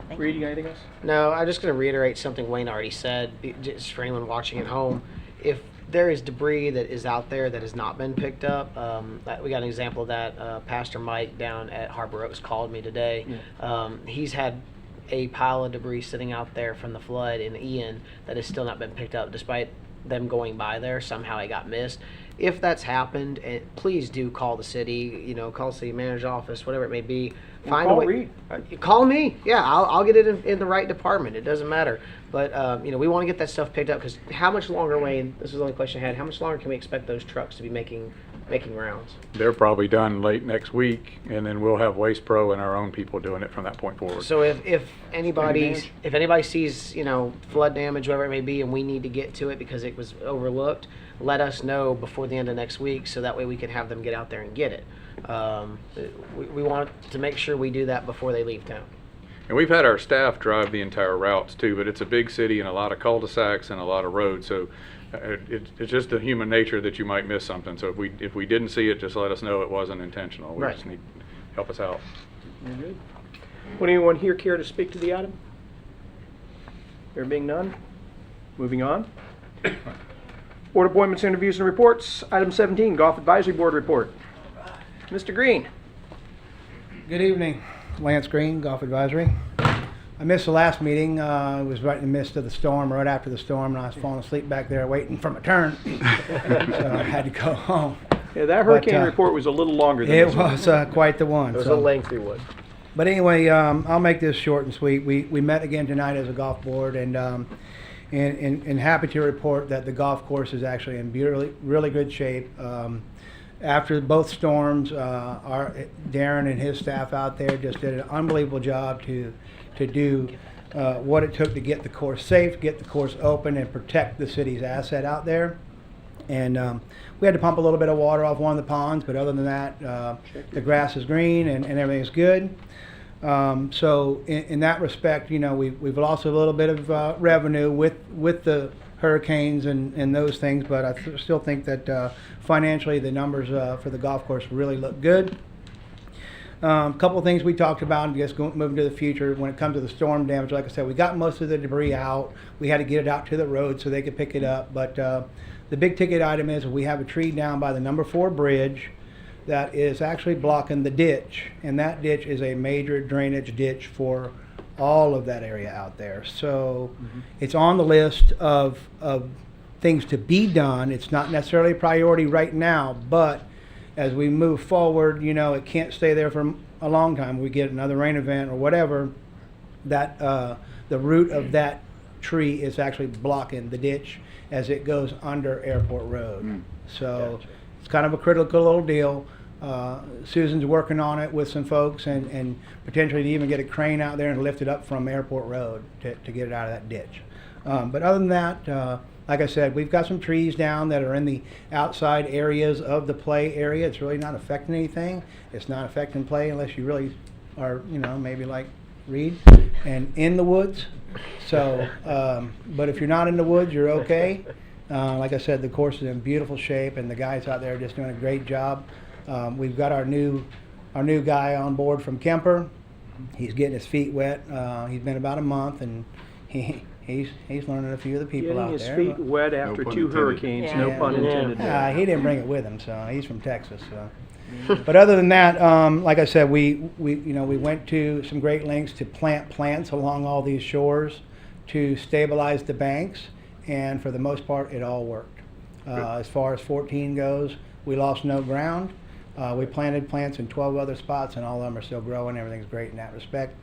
Thank Reed, you. you got anything else? No, I'm just going to reiterate something Wayne already said, just for anyone watching at home. If there is debris that is out there that has not been picked up, we got an example of that. Pastor Mike down at Harbor Oaks called me today. Yeah. He's had a pile of debris sitting out there from the flood in Ian that has still not been picked up, despite them going by there. Somehow it got missed. If that's happened, please do call the city, you know, call the city manager's office, whatever it may be. Find call a way. Reed. Call me. Yeah, I'll get it in the right department. It doesn't matter. But, you know, we want to get that stuff picked up because how much longer, Wayne, this is the only question I had, how much longer can we expect those trucks to be making rounds? They're probably done late next week, and then we'll have Waste Pro and our own people doing it from that point forward. So if anybody sees, you know, flood damage, whatever it may be, and we need to get to it because it was overlooked, let us know before the end of next week so that way we can have them get out there and get it. We want to make sure we do that before they leave town. And we've had our staff drive the entire routes too, but it's a big city and a lot of cul-de-sacs and a lot of roads, so it's just the human nature that you might miss something. So if we didn't see it, just let us know it wasn't intentional. We Right. just need help us out. Very good. Would anyone here care to speak to the item? There being none, moving on. Board appointments, interviews, and reports. Item 17, Golf Advisory Board report. Mr. Green. Good evening, Lance Green, Golf Advisory. I missed the last meeting. It was right in the midst of the storm, right after the storm, and I was falling asleep back there waiting for my turn. So I had to go home. Yeah, that hurricane report was a little longer than It this one. was quite the one. It was so. a lengthy one. But anyway, I'll make this short and sweet. We met again tonight as a golf board, and happy to report that the golf course is actually in really good shape. After both storms, our Darren and his staff out there just did an unbelievable job to do what it took to get the course safe, get the course open, and protect the city's asset out there. And we had to pump a little bit of water off one of the ponds, but other than that, the grass is green and everything is good. So in that respect, you know, we've lost a little bit of revenue with the hurricanes and those things, but I still think that financially the numbers for the golf course really look good. A couple of things we talked about, and just moving to the future when it comes to the storm damage. Like I said, we got most of the debris out. We had to get it out to the road so they could pick it up. But the big ticket item is we have a tree down by the number 4 bridge that is actually blocking the ditch, and that ditch is a major drainage ditch for all of that area out there. So it's on the list of things to be done. It's not necessarily a priority right now, but as we move forward, you know, it can't stay there for a long time. We get another rain event or whatever, that the root of that tree is actually blocking the ditch as it goes under Airport Road. So it's kind of a critical little deal. Susan's working on it with some folks, and potentially to even get a crane out there and lift it up from Airport Road to get it out of that ditch. But other than that, like I said, we've got some trees down that are in the outside areas of the play area. It's really not affecting anything. It's not affecting play unless you really are, you know, maybe like Reed and in the woods. So, but if you're not in the woods, you're okay. Like I said, the course is in beautiful shape, and the guys out there are just doing a great job. We've got our new guy on board from Kemper. He's getting his feet wet. He's been about a month, and he's learning a few of the people Getting out his there. feet wet after pun 2 intended. hurricanes, no Yeah. pun intended there. He didn't bring it with him, so he's from Texas. So. But other than that, like I said, we went to some great lengths to plant plants along all these shores to stabilize the banks, and for the most part, it all worked. As far as 14 goes, we lost no ground. We planted plants in 12 other spots, and all of them are still growing. Everything's great in that respect.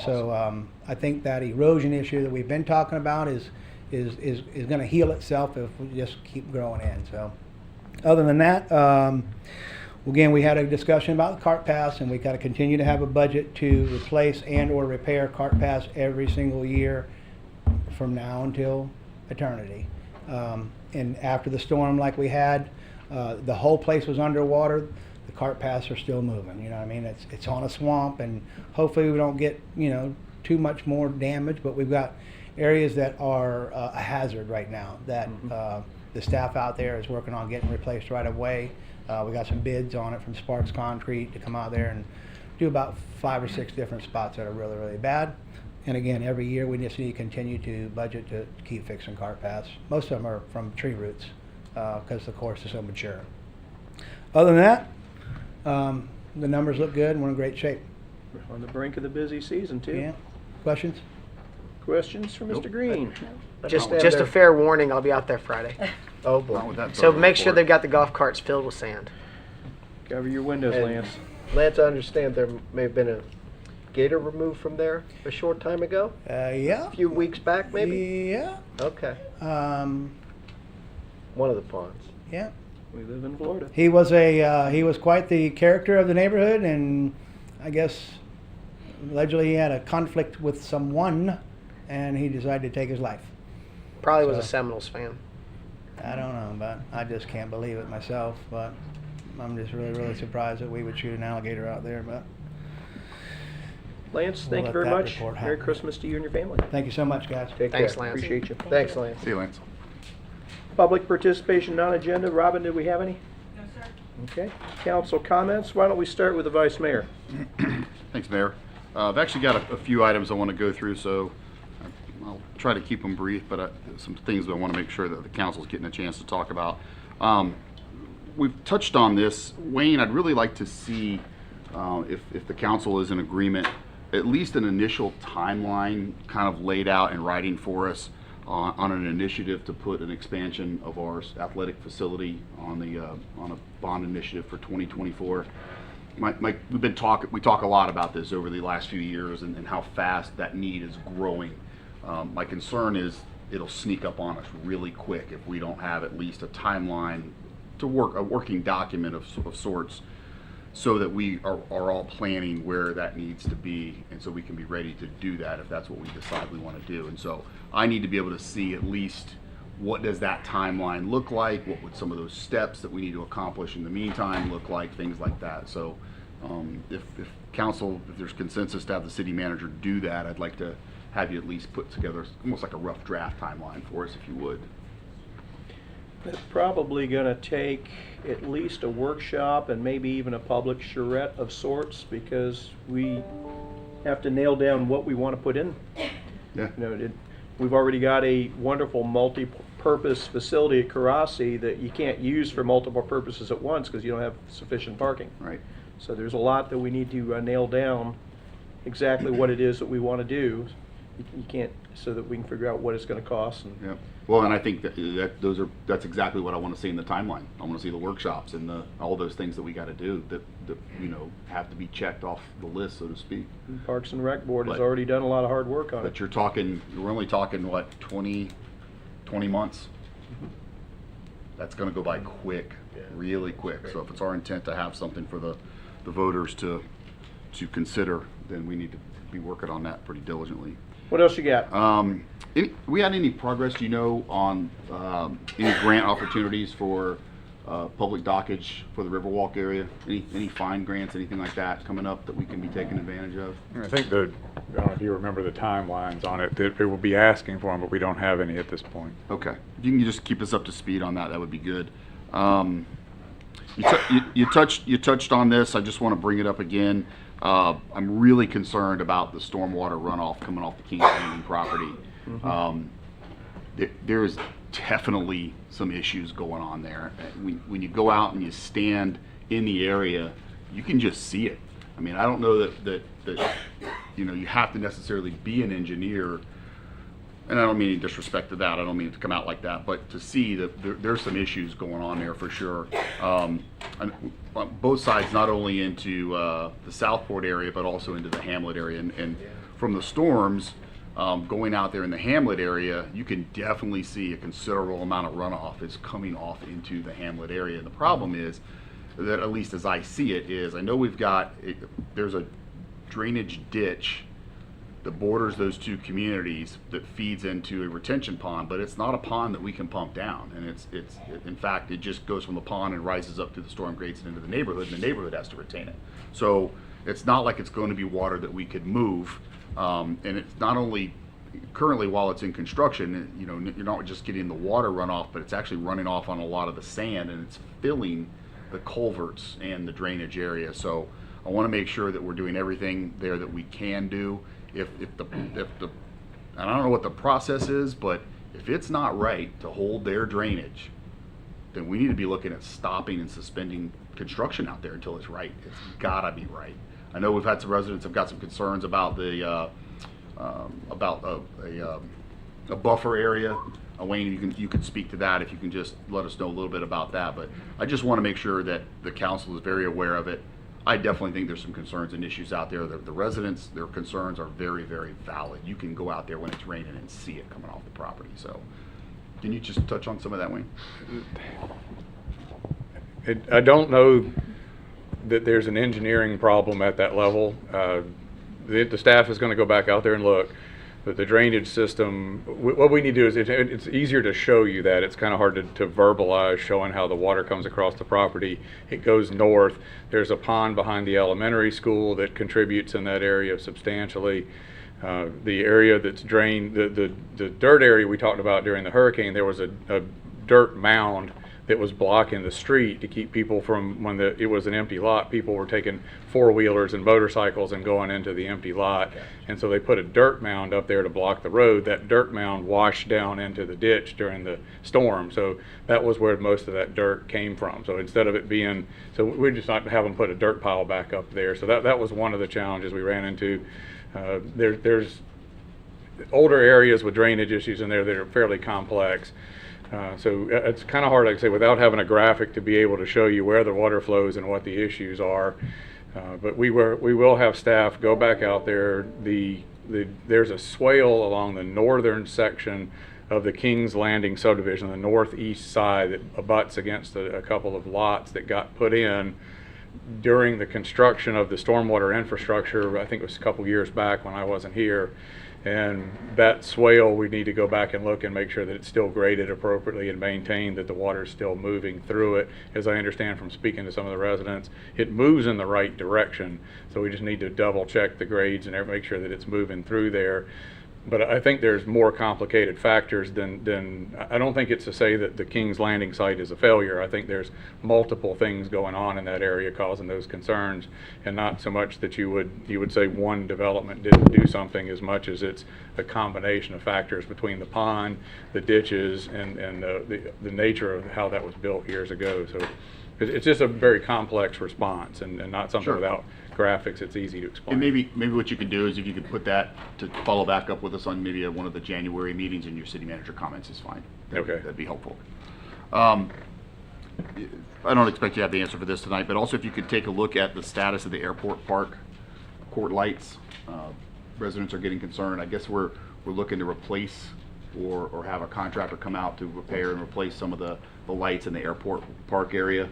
So I think that erosion issue that we've been talking about is going to heal itself if we just keep growing in. So other than that, again, we had a discussion about the cart paths, and we got to continue to have a budget to replace and or repair cart paths every single year from now until eternity. And after the storm like we had, the whole place was underwater. The cart paths are still moving. You know what I mean? It's on a swamp, and hopefully we don't get, you know, too much more damage, but we've got areas that are a hazard right now that the staff out there is working on getting replaced right away. We got some bids on it from Sparks Concrete to come out there and do about 5 or 6 different spots that are really, really bad. And again, every year we just need to continue to budget to keep fixing cart paths. Most of them are from tree roots because the course is so mature. Other than that, the numbers look good and we're in great shape. On the brink of the busy season, too. Yeah. Questions? Questions for Mr. Green? Just a fair warning, I'll be out there Friday. Oh, Not boy. with that So thorough make sure report. they've got the golf carts filled with sand. Cover your windows, And Lance. Lance, I understand there may have been a gator removed from there a short time ago? Yeah. A few weeks back, maybe? Yeah. Okay. One of the ponds. Yeah. We live in Florida. He was quite the character of the neighborhood, and I guess allegedly he had a conflict with someone, and he decided to take his life. Probably was a So- Seminoles fan. I don't know, but I just can't believe it myself. But I'm just really, really surprised that we would shoot an alligator out there. But Lance, We'll thank you let very that much. report Merry happen. Christmas to you and your family. thank you so much, guys. Take Thanks, care. Lance. Appreciate you. Thanks, Lance. See you, Lance. Public participation non-agenda. Robin, do we have any? No, sir. Okay. Council comments. Why don't we start with the Vice Mayor? Thanks, Mayor. I've actually got a few items I want to go through, so I'll try to keep them brief, but some things that I want to make sure that the council's getting a chance to talk about. We've touched on this. Wayne, I'd really like to see if the council is in agreement, at least an initial timeline kind of laid out in writing for us on an initiative to put an expansion of our athletic facility on a bond initiative for 2024. We talk a lot about this over the last few years and how fast that need is growing. My concern is it'll sneak up on us really quick if we don't have at least a timeline to a working document of sorts, so that we are all planning where that needs to be, and so we can be ready to do that if that's what we decide we want to do. And so I need to be able to see at least what does that timeline look like, what would some of those steps that we need to accomplish in the meantime look like, things like that. So if council, if there's consensus to have the city manager do that, I'd like to have you at least put together almost like a rough draft timeline for us, if you would. It's probably going to take at least a workshop and maybe even a public charrette of sorts, because we have to nail down what we want to put in. Yeah. You know, we've already got a wonderful multi-purpose facility at Karasi that you can't use for multiple purposes at once because you don't have sufficient parking. Right. So there's a lot that we need to nail down exactly what it is that we want to do. You can't, so that we can figure out what it's going to cost. And Yeah. Well, and I think that's exactly what I want to see in the timeline. I want to see the workshops and all those things that we got to do that have to be checked off the list, so to speak. Parks and Rec Board has But- already done a lot of hard work on But it. we're only talking what, 20 months? That's going to go by quick, really quick. So if it's our intent to have something for the voters to consider, then we need to be working on that pretty diligently. What else you got? We had any progress, on any grant opportunities for public dockage for the Riverwalk area? Any fine grants, anything like that coming up that we can be taking advantage of? I think I don't know if you remember the timelines on it, that we will be asking for them, but we don't have any at this point. Okay. If you can just keep us up to speed on that, that would be good. You touched on this. I just want to bring it up again. I'm really concerned about the stormwater runoff coming off the Kings Landing property. There's definitely some issues going on there. When you go out and you stand in the area, you can just see it. I mean, I don't know that you have to necessarily be an engineer, and I don't mean any disrespect to that. I don't mean it to come out like that, but to see that there's some issues going on there for sure. And on both sides, not only into the Southport area, but also into the Hamlet area. And from the storms going out there in the Hamlet area, you can definitely see a considerable amount of runoff is coming off into the Hamlet area. And the problem is that, at least as I see it, is I know there's a drainage ditch that borders those two communities that feeds into a retention pond, but it's not a pond that we can pump down. And it's in fact, it just goes from the pond and rises up to the storm grates and into the neighborhood, and the neighborhood has to retain it. So it's not like it's going to be water that we could move. And it's not only currently, while it's in construction, you're not just getting the water runoff, but it's actually running off on a lot of the sand, and it's filling the culverts and the drainage area. So I want to make sure that we're doing everything there that we can do. If the and I don't know what the process is, but if it's not right to hold their drainage, then we need to be looking at stopping and suspending construction out there until it's right. It's gotta be right. I know we've had some residents have got some concerns about a buffer area. Wayne, you could speak to that if you can just let us know a little bit about that. But I just want to make sure that the council is very aware of it. I definitely think there's some concerns and issues out there. The residents, their concerns are very, very valid. You can go out there when it's raining and see it coming off the property. So can you just touch on some of that, Wayne? I don't know that there's an engineering problem at that level. The staff is going to go back out there and look. But the drainage system, what we need to do is, it's easier to show you that. It's kind of hard to verbalize, showing how the water comes across the property. It goes north. There's a pond behind the elementary school that contributes in that area substantially. The area that's drained, the dirt area we talked about during the hurricane, there was a dirt mound that was blocking the street to keep people from, when it was an empty lot, people were taking four-wheelers and motorcycles and going into the empty lot. And so they put a dirt mound up there to block the road. That dirt mound washed down into the ditch during the storm. So that was where most of that dirt came from. So instead of it being, so we just not have them put a dirt pile back up there. So that was one of the challenges we ran into. There's older areas with drainage issues in there that are fairly complex. So it's kind of hard, like I say, without having a graphic to be able to show you where the water flows and what the issues are. But we will have staff go back out there. There's a swale along the northern section of the Kings Landing subdivision, the northeast side, that abuts against a couple of lots that got put in during the construction of the stormwater infrastructure. I think it was a couple years back when I wasn't here. And that swale, we need to go back and look and make sure that it's still graded appropriately and maintained, that the water's still moving through it. As I understand from speaking to some of the residents, it moves in the right direction. So we just need to double check the grades and make sure that it's moving through there. But I think there's more complicated factors than, I don't think it's to say that the King's Landing site is a failure. I think there's multiple things going on in that area causing those concerns, and not so much that you would say one development didn't do something as much as it's a combination of factors between the pond, the ditches, and the nature of how that was built years ago. So it's just a very complex response, and not something Sure. without graphics it's easy to explain. And maybe what you could do is if you could put that to follow back up with us on maybe one of the January meetings, and your city manager comments is fine. Okay. That'd be helpful. I don't expect you to have the answer for this tonight, but also if you could take a look at the status of the airport park court lights. Residents are getting concerned. I guess we're looking to replace or have a contractor come out to repair and replace some of the lights in the airport park area.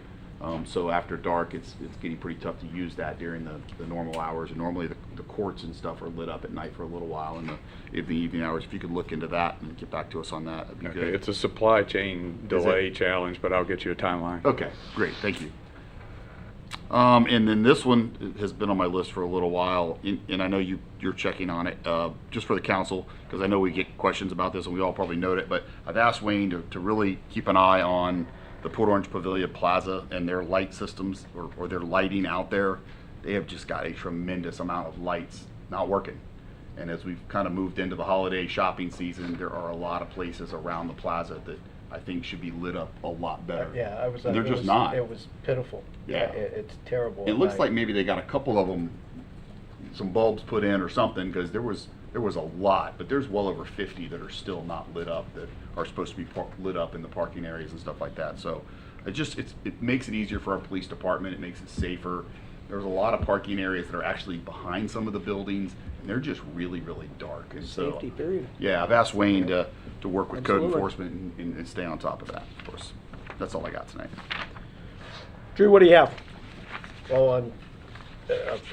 So after dark, it's getting pretty tough to use that during the normal hours. And normally the courts and stuff are lit up at night for a little while in the evening hours. If you could look into that and get back to us on that, that'd be Okay, good. it's a supply chain delay challenge, but I'll get you a timeline. Okay, great, thank you. And then this one has been on my list for a little while, and I know you're checking on it, just for the council, because I know we get questions about this and we all probably note it, but I've asked Wayne to really keep an eye on the Port Orange Pavilion Plaza and their light systems or their lighting out there. They have just got a tremendous amount of lights not working. And as we've kind of moved into the holiday shopping season, there are a lot of places around the plaza that I think should be lit up a lot better. Yeah, I was. And they're it just was- not. It was pitiful. Yeah. It's terrible. It looks I- like maybe they got a couple of them, some bulbs put in or something, because there was a lot, but there's well over 50 that are still not lit up that are supposed to be lit up in the parking areas and stuff like that. So it makes it easier for our police department. It makes it safer. There's a lot of parking areas that are actually behind some of the buildings, and they're just really, really dark. And so, Safety, period. yeah, I've asked Wayne to work with code Absolutely. enforcement and stay on top of that, of course. That's all I got tonight. Drew, what do you have? Well,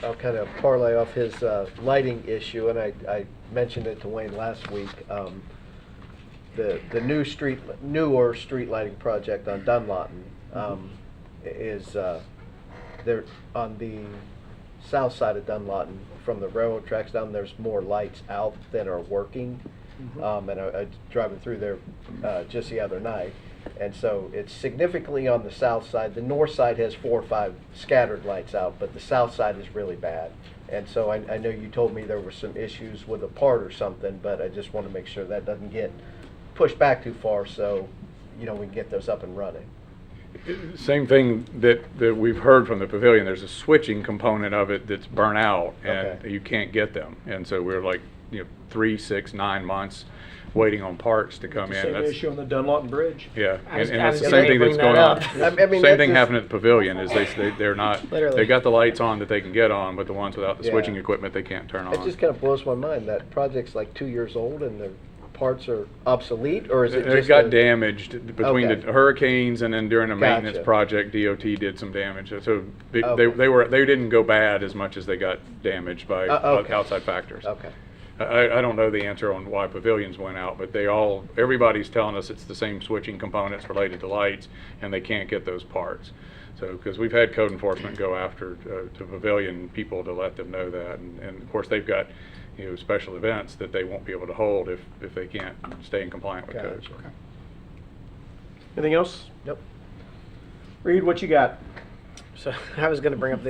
I'll kind of parlay off his lighting issue, and I mentioned it to Wayne last week. The newer street lighting project on Dunlawton is there on the south side of Dunlawton. From the railroad tracks down, there's more lights out than are working. And I was driving through there just the other night. And so it's significantly on the south side. The north side has 4 or 5 scattered lights out, but the south side is really bad. And so I know you told me there were some issues with a part or something, but I just want to make sure that doesn't get pushed back too far, so we can get those up and running. Same thing that we've heard from the pavilion. There's a switching component of it that's burnt out, and Okay. you can't get them. And so we're like 3, 6, 9 months waiting on parts to come in. Same That's- issue on the Dunlawton Bridge. Yeah, I was- and I it's was the same gonna thing that's bring going that on. up. I mean, Same that thing just- happened at the pavilion. Is they're not Literally. they got the lights on that they can get on, but the ones without the Yeah. switching equipment they can't turn on. It just kind of blows my mind that project's like 2 years old and the parts are obsolete, or is it It just got a- damaged between Okay. the hurricanes, and then during the maintenance Gotcha. project, DOT did some damage. So Okay. they didn't go bad as much as they got damaged by Okay. outside factors. Okay. I don't know the answer on why pavilions went out, but everybody's telling us it's the same switching components related to lights, and they can't get those parts. So, because we've had code enforcement go after to pavilion people to let them know that, and of course they've got special events that they won't be able to hold if they can't stay in compliant with codes. Gotcha. Anything else? Nope. Reed, what you got? So I was going to bring up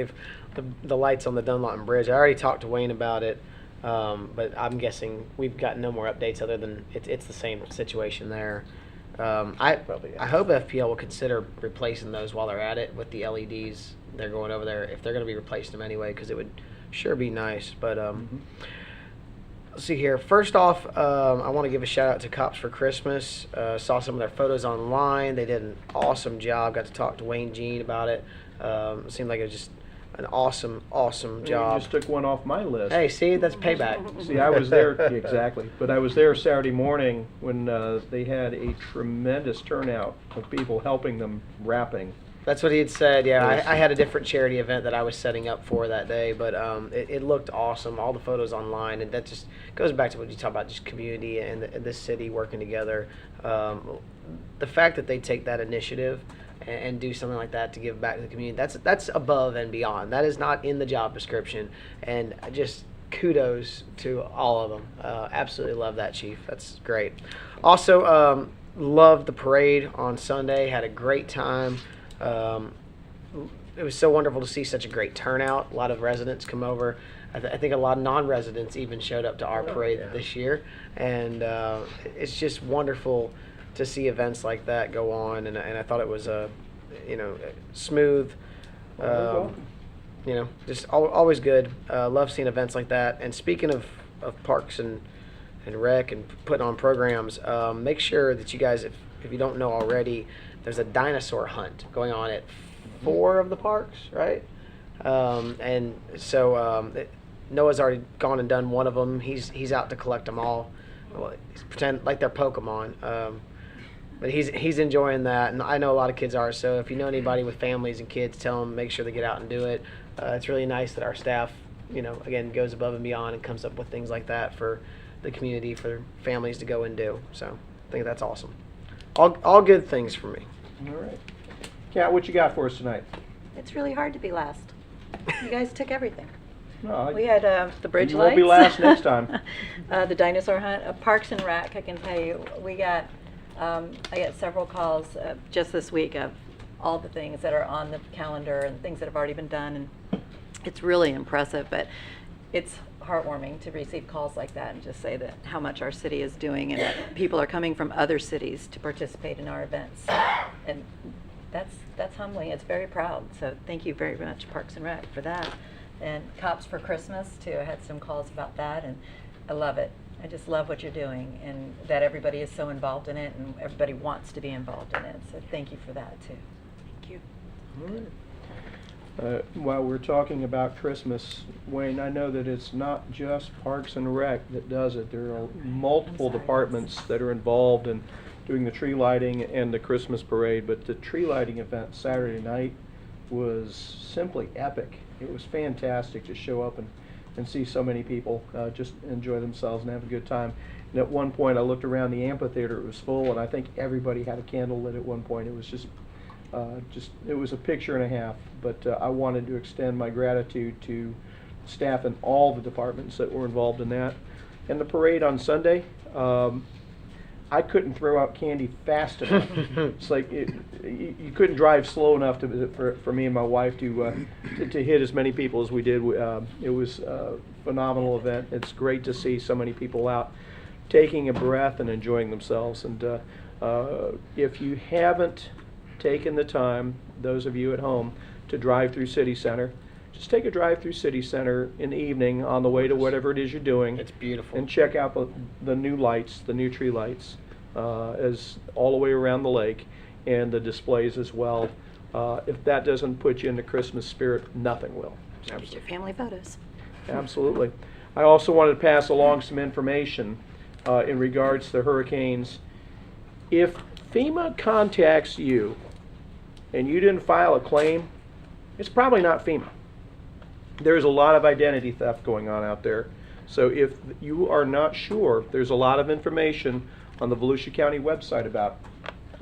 the lights on the Dunlawton Bridge. I already talked to Wayne about it, but I'm guessing we've got no more updates other than it's the same situation there. I hope FPL will consider replacing those while they're at it with the LEDs. They're going over there if they're going to be replacing them anyway, because it would sure be nice. But let's see here. First off, I want to give a shout out to Cops for Christmas. Saw some of their photos online. They did an awesome job. Got to talk to Wayne Jean about it. It seemed like it was just an awesome You job. just took one off my list. Hey, see, that's payback. See, I was there, exactly, but I was there Saturday morning when they had a tremendous turnout of people helping them wrapping. That's what he had said. Yeah, Yes. I had a different charity event that I was setting up for that day, but it looked awesome. All the photos online, and that just goes back to what you talk about, just community and this city working together. The fact that they take that initiative and do something like that to give back to the community, that's above and beyond. That is not in the job description, and kudos to all of them. Absolutely love that, Chief. That's great. Also, loved the parade on Sunday. Had a great time. It was so wonderful to see such a great turnout. A lot of residents come over. I think a lot of non-residents even showed up to our parade this year, and it's just wonderful to see events like that go on. And I thought it was smooth. Just always good. Love seeing events like that. And speaking of parks and rec and putting on programs, make sure that you guys, if you don't know already, there's a dinosaur hunt going on at 4 of the parks, right? And so Noah's already gone and done one of them. He's out to collect them all. Well, he's pretend like they're Pokemon. But he's enjoying that, and I know a lot of kids are. So if you know anybody with families and kids, tell them make sure they get out and do it. It's really nice that our staff, again, goes above and beyond and comes up with things like that for the community, for families to go and do. So I think that's awesome. All good things for me. All right. Kat, what you got for us tonight? It's really hard to be last. You guys took everything. No, We had the bridge you lights. won't be last next time. The dinosaur hunt, Parks and Rec. I can tell you, we got. I got several calls just this week of all the things that are on the calendar and things that have already been done, and it's really impressive. But it's heartwarming to receive calls like that and just say that how much our city is doing, and that people are coming from other cities to participate in our events, and that's humbling. It's very proud. So thank you very much, Parks and Rec, for that. And Cops for Christmas too. I had some calls about that, and I love it. I just love what you're doing, and that everybody is so involved in it, and everybody wants to be involved in it. So thank you for that too. Thank you. All right. While we're talking about Christmas, Wayne, I know that it's not just Parks and Rec that does it. There are multiple departments that are involved in doing the tree lighting and the Christmas parade, but the tree lighting event Saturday night was simply epic. It was fantastic to show up and see so many people just enjoy themselves and have a good time. And at one point I looked around the amphitheater, it was full, and I think everybody had a candle lit at one point. It was just it was a picture and a half, but I wanted to extend my gratitude to staff in all the departments that were involved in that. And the parade on Sunday, I couldn't throw out candy fast enough. It's like you couldn't drive slow enough for me and my wife to hit as many people as we did. It was a phenomenal event. It's great to see so many people out taking a breath and enjoying themselves. And if you haven't taken the time, those of you at home, to drive through City Center, just take a drive through City Center in the evening on the way to whatever it is you're doing. It's beautiful. And check out the new lights, the new tree lights, as all the way around the lake, and the displays as well. If that doesn't put you in the Christmas spirit, nothing will. Get your family photos. Absolutely. I also wanted to pass along some information in regards to the hurricanes. If FEMA contacts you and you didn't file a claim, it's probably not FEMA. There's a lot of identity theft going on out there. So if you are not sure, there's a lot of information on the Volusia County website about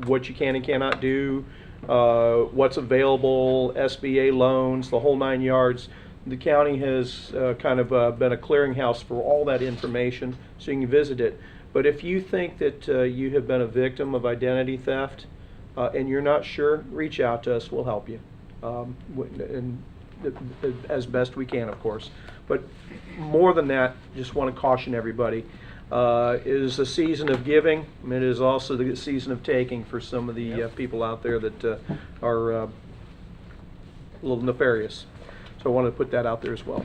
what you can and cannot do, what's available, SBA loans, the whole 9 yards. The county has kind of been a clearinghouse for all that information, so you can visit it. But if you think that you have been a victim of identity theft and you're not sure, reach out to us. We'll help you. And as best we can, of course. But more than that, just want to caution everybody. It is a season of giving, and it is also the season of taking for some of the people out there that are a little nefarious. So I wanted to put that out there as well.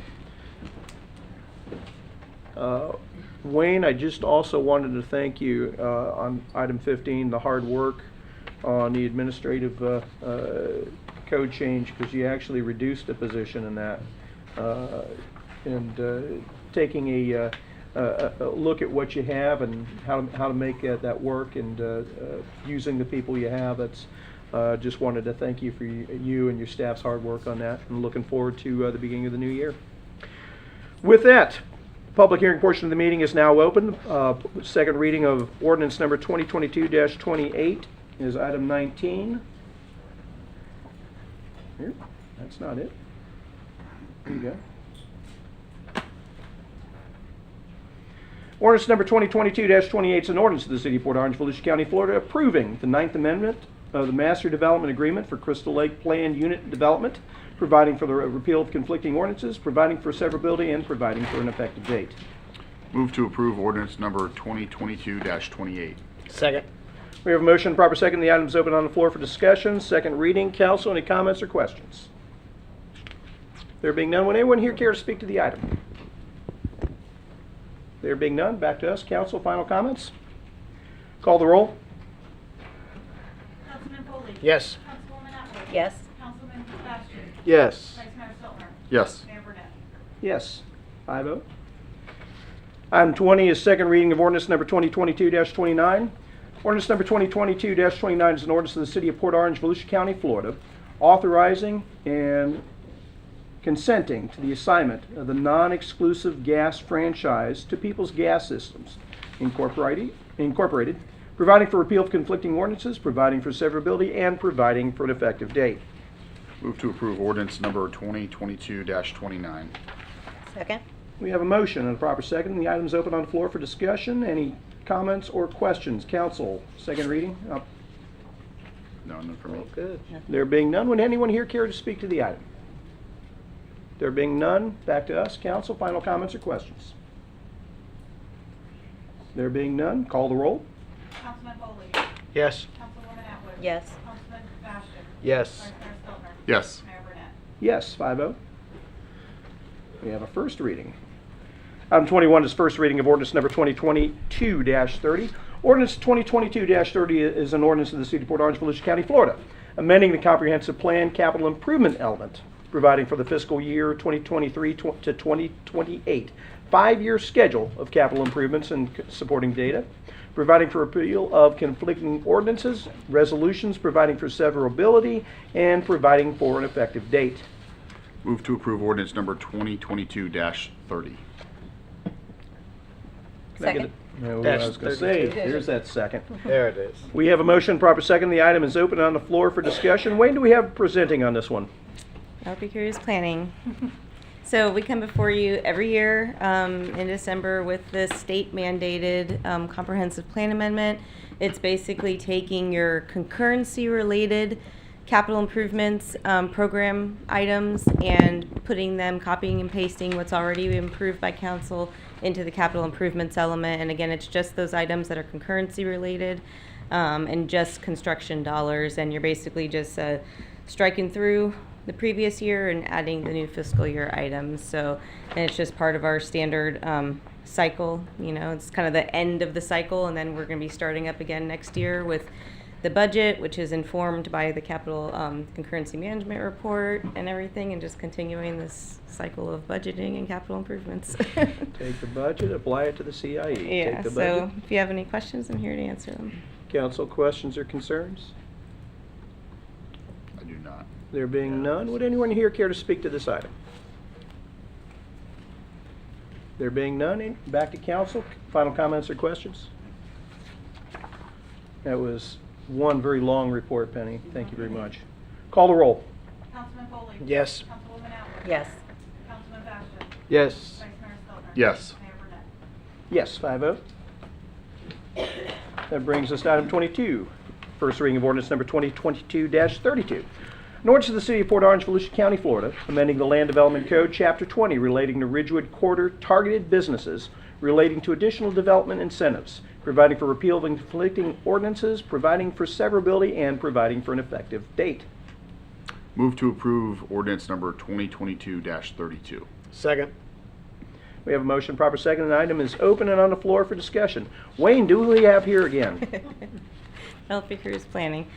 Wayne, I just also wanted to thank you on item 15, the hard work on the administrative code change, because you actually reduced a position in that, and taking a look at what you have and how to make that work, and using the people you have. That's just wanted to thank you for you and your staff's hard work on that, and looking forward to the beginning of the new year. With that, the public hearing portion of the meeting is now open. Second reading of ordinance number 2022-28 is item 19. Here, that's not it. There you go. Ordinance number 2022-28 is an ordinance of the City of Port Orange, Volusia County, Florida, approving the Ninth Amendment of the Master Development Agreement for Crystal Lake Planned Unit Development, providing for the repeal of conflicting ordinances, providing for severability, and providing for an effective date. Move to approve ordinance number 2022-28. Second. We have a motion and proper second. The item is open on the floor for discussion. Second reading. Council, any comments or questions? There being none, would anyone here care to speak to the item? There being none, back to us. Council, final comments? Call the roll. Councilman Foley? Yes. Councilwoman Atwood? Yes. Councilman Bastian? Yes. Vice Mayor Stelter? Yes. Mayor Burnett? Yes. 5-0. Item 20 is second reading of ordinance number 2022-29. Ordinance number 2022-29 is an ordinance of the City of Port Orange, Volusia County, Florida, authorizing and consenting to the assignment of the non-exclusive gas franchise to Peoples Gas Systems, Incorporated, providing for repeal of conflicting ordinances, providing for severability, and providing for an effective date. Move to approve ordinance number 2022-29. Second? We have a motion and a proper second. The item is open on the floor for discussion. Any comments or questions? Council, second reading. No, none for me. Good. There being none, would anyone here care to speak to the item? There being none, back to us. Council, final comments or questions? There being none, call the roll. Councilman Foley? Yes. Councilwoman Atwood? Yes. Councilman Bastian? Yes. Vice Mayor Stelter? Yes. Mayor Burnett? Yes, 5-0. We have a first reading. Item 21 is first reading of ordinance number 2022-30. Ordinance 2022-30 is an ordinance of the City of Port Orange, Volusia County, Florida, amending the comprehensive plan capital improvement element, providing for the fiscal year 2023 to 2028 5-year schedule of capital improvements and supporting data, providing for repeal of conflicting ordinances, resolutions, providing for severability, and providing for an effective date. Move to approve ordinance number 2022-30. Can I get Second. it? No, I Dash was going to 32. say, here's that second. There it is. We have a motion, proper second. The item is open on the floor for discussion. Wayne, do we have presenting on this one? LP Curious Planning. So we come before you every year in December with the state mandated comprehensive plan amendment. It's basically taking your concurrency related capital improvements program items and putting them, copying and pasting what's already improved by council into the capital improvements element. And again, it's just those items that are concurrency related and just construction dollars. And you're basically just striking through the previous year and adding the new fiscal year items. So, and it's just part of our standard cycle. You know, it's kind of the end of the cycle, and then we're going to be starting up again next year with the budget, which is informed by the capital concurrency management report and everything, and just continuing this cycle of budgeting and capital improvements. Take the budget, apply it to the CIE. Yeah, Take the so budget. if you have any questions, I'm here to answer them. Council, questions or concerns? I do not. There being none, would anyone here care to speak to this item? There being none, back to council. Final comments or questions? That was one very long report, Penny. Thank you very much. Call the roll. Councilman Foley? Yes. Councilwoman Atwood? Yes. Councilman Bastian? Yes. Vice Mayor Stelter? Yes. Mayor Burnett? Yes, 5-0. That brings us to item 22. First reading of ordinance number 2022-32. An ordinance of the City of Port Orange, Volusia County, Florida, amending the Land Development Code, Chapter 20, relating to Ridgewood Quarter targeted businesses, relating to additional development incentives, providing for repeal of conflicting ordinances, providing for severability, and providing for an effective date. Move to approve ordinance number 2022-32. Second. We have a motion, proper second, and the item is open and on the floor for discussion. Wayne, do we have here again? LP Cruise Planning.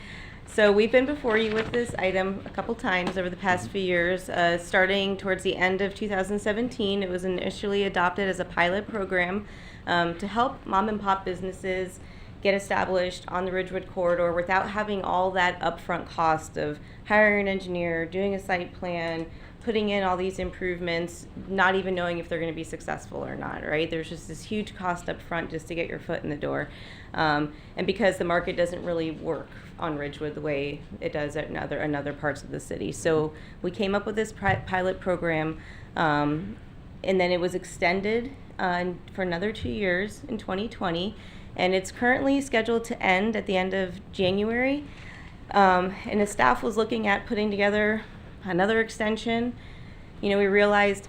So we've been before you with this item a couple times over the past few years. Starting towards the end of 2017, it was initially adopted as a pilot program to help mom and pop businesses get established on the Ridgewood corridor without having all that upfront cost of hiring an engineer, doing a site plan, putting in all these improvements, not even knowing if they're going to be successful or not, right? There's just this huge cost up front just to get your foot in the door. And because the market doesn't really work on Ridgewood the way it does at in other parts of the city. So we came up with this pilot program, and then it was extended for another 2 years in 2020, and it's currently scheduled to end at the end of January. And the staff was looking at putting together another extension. We realized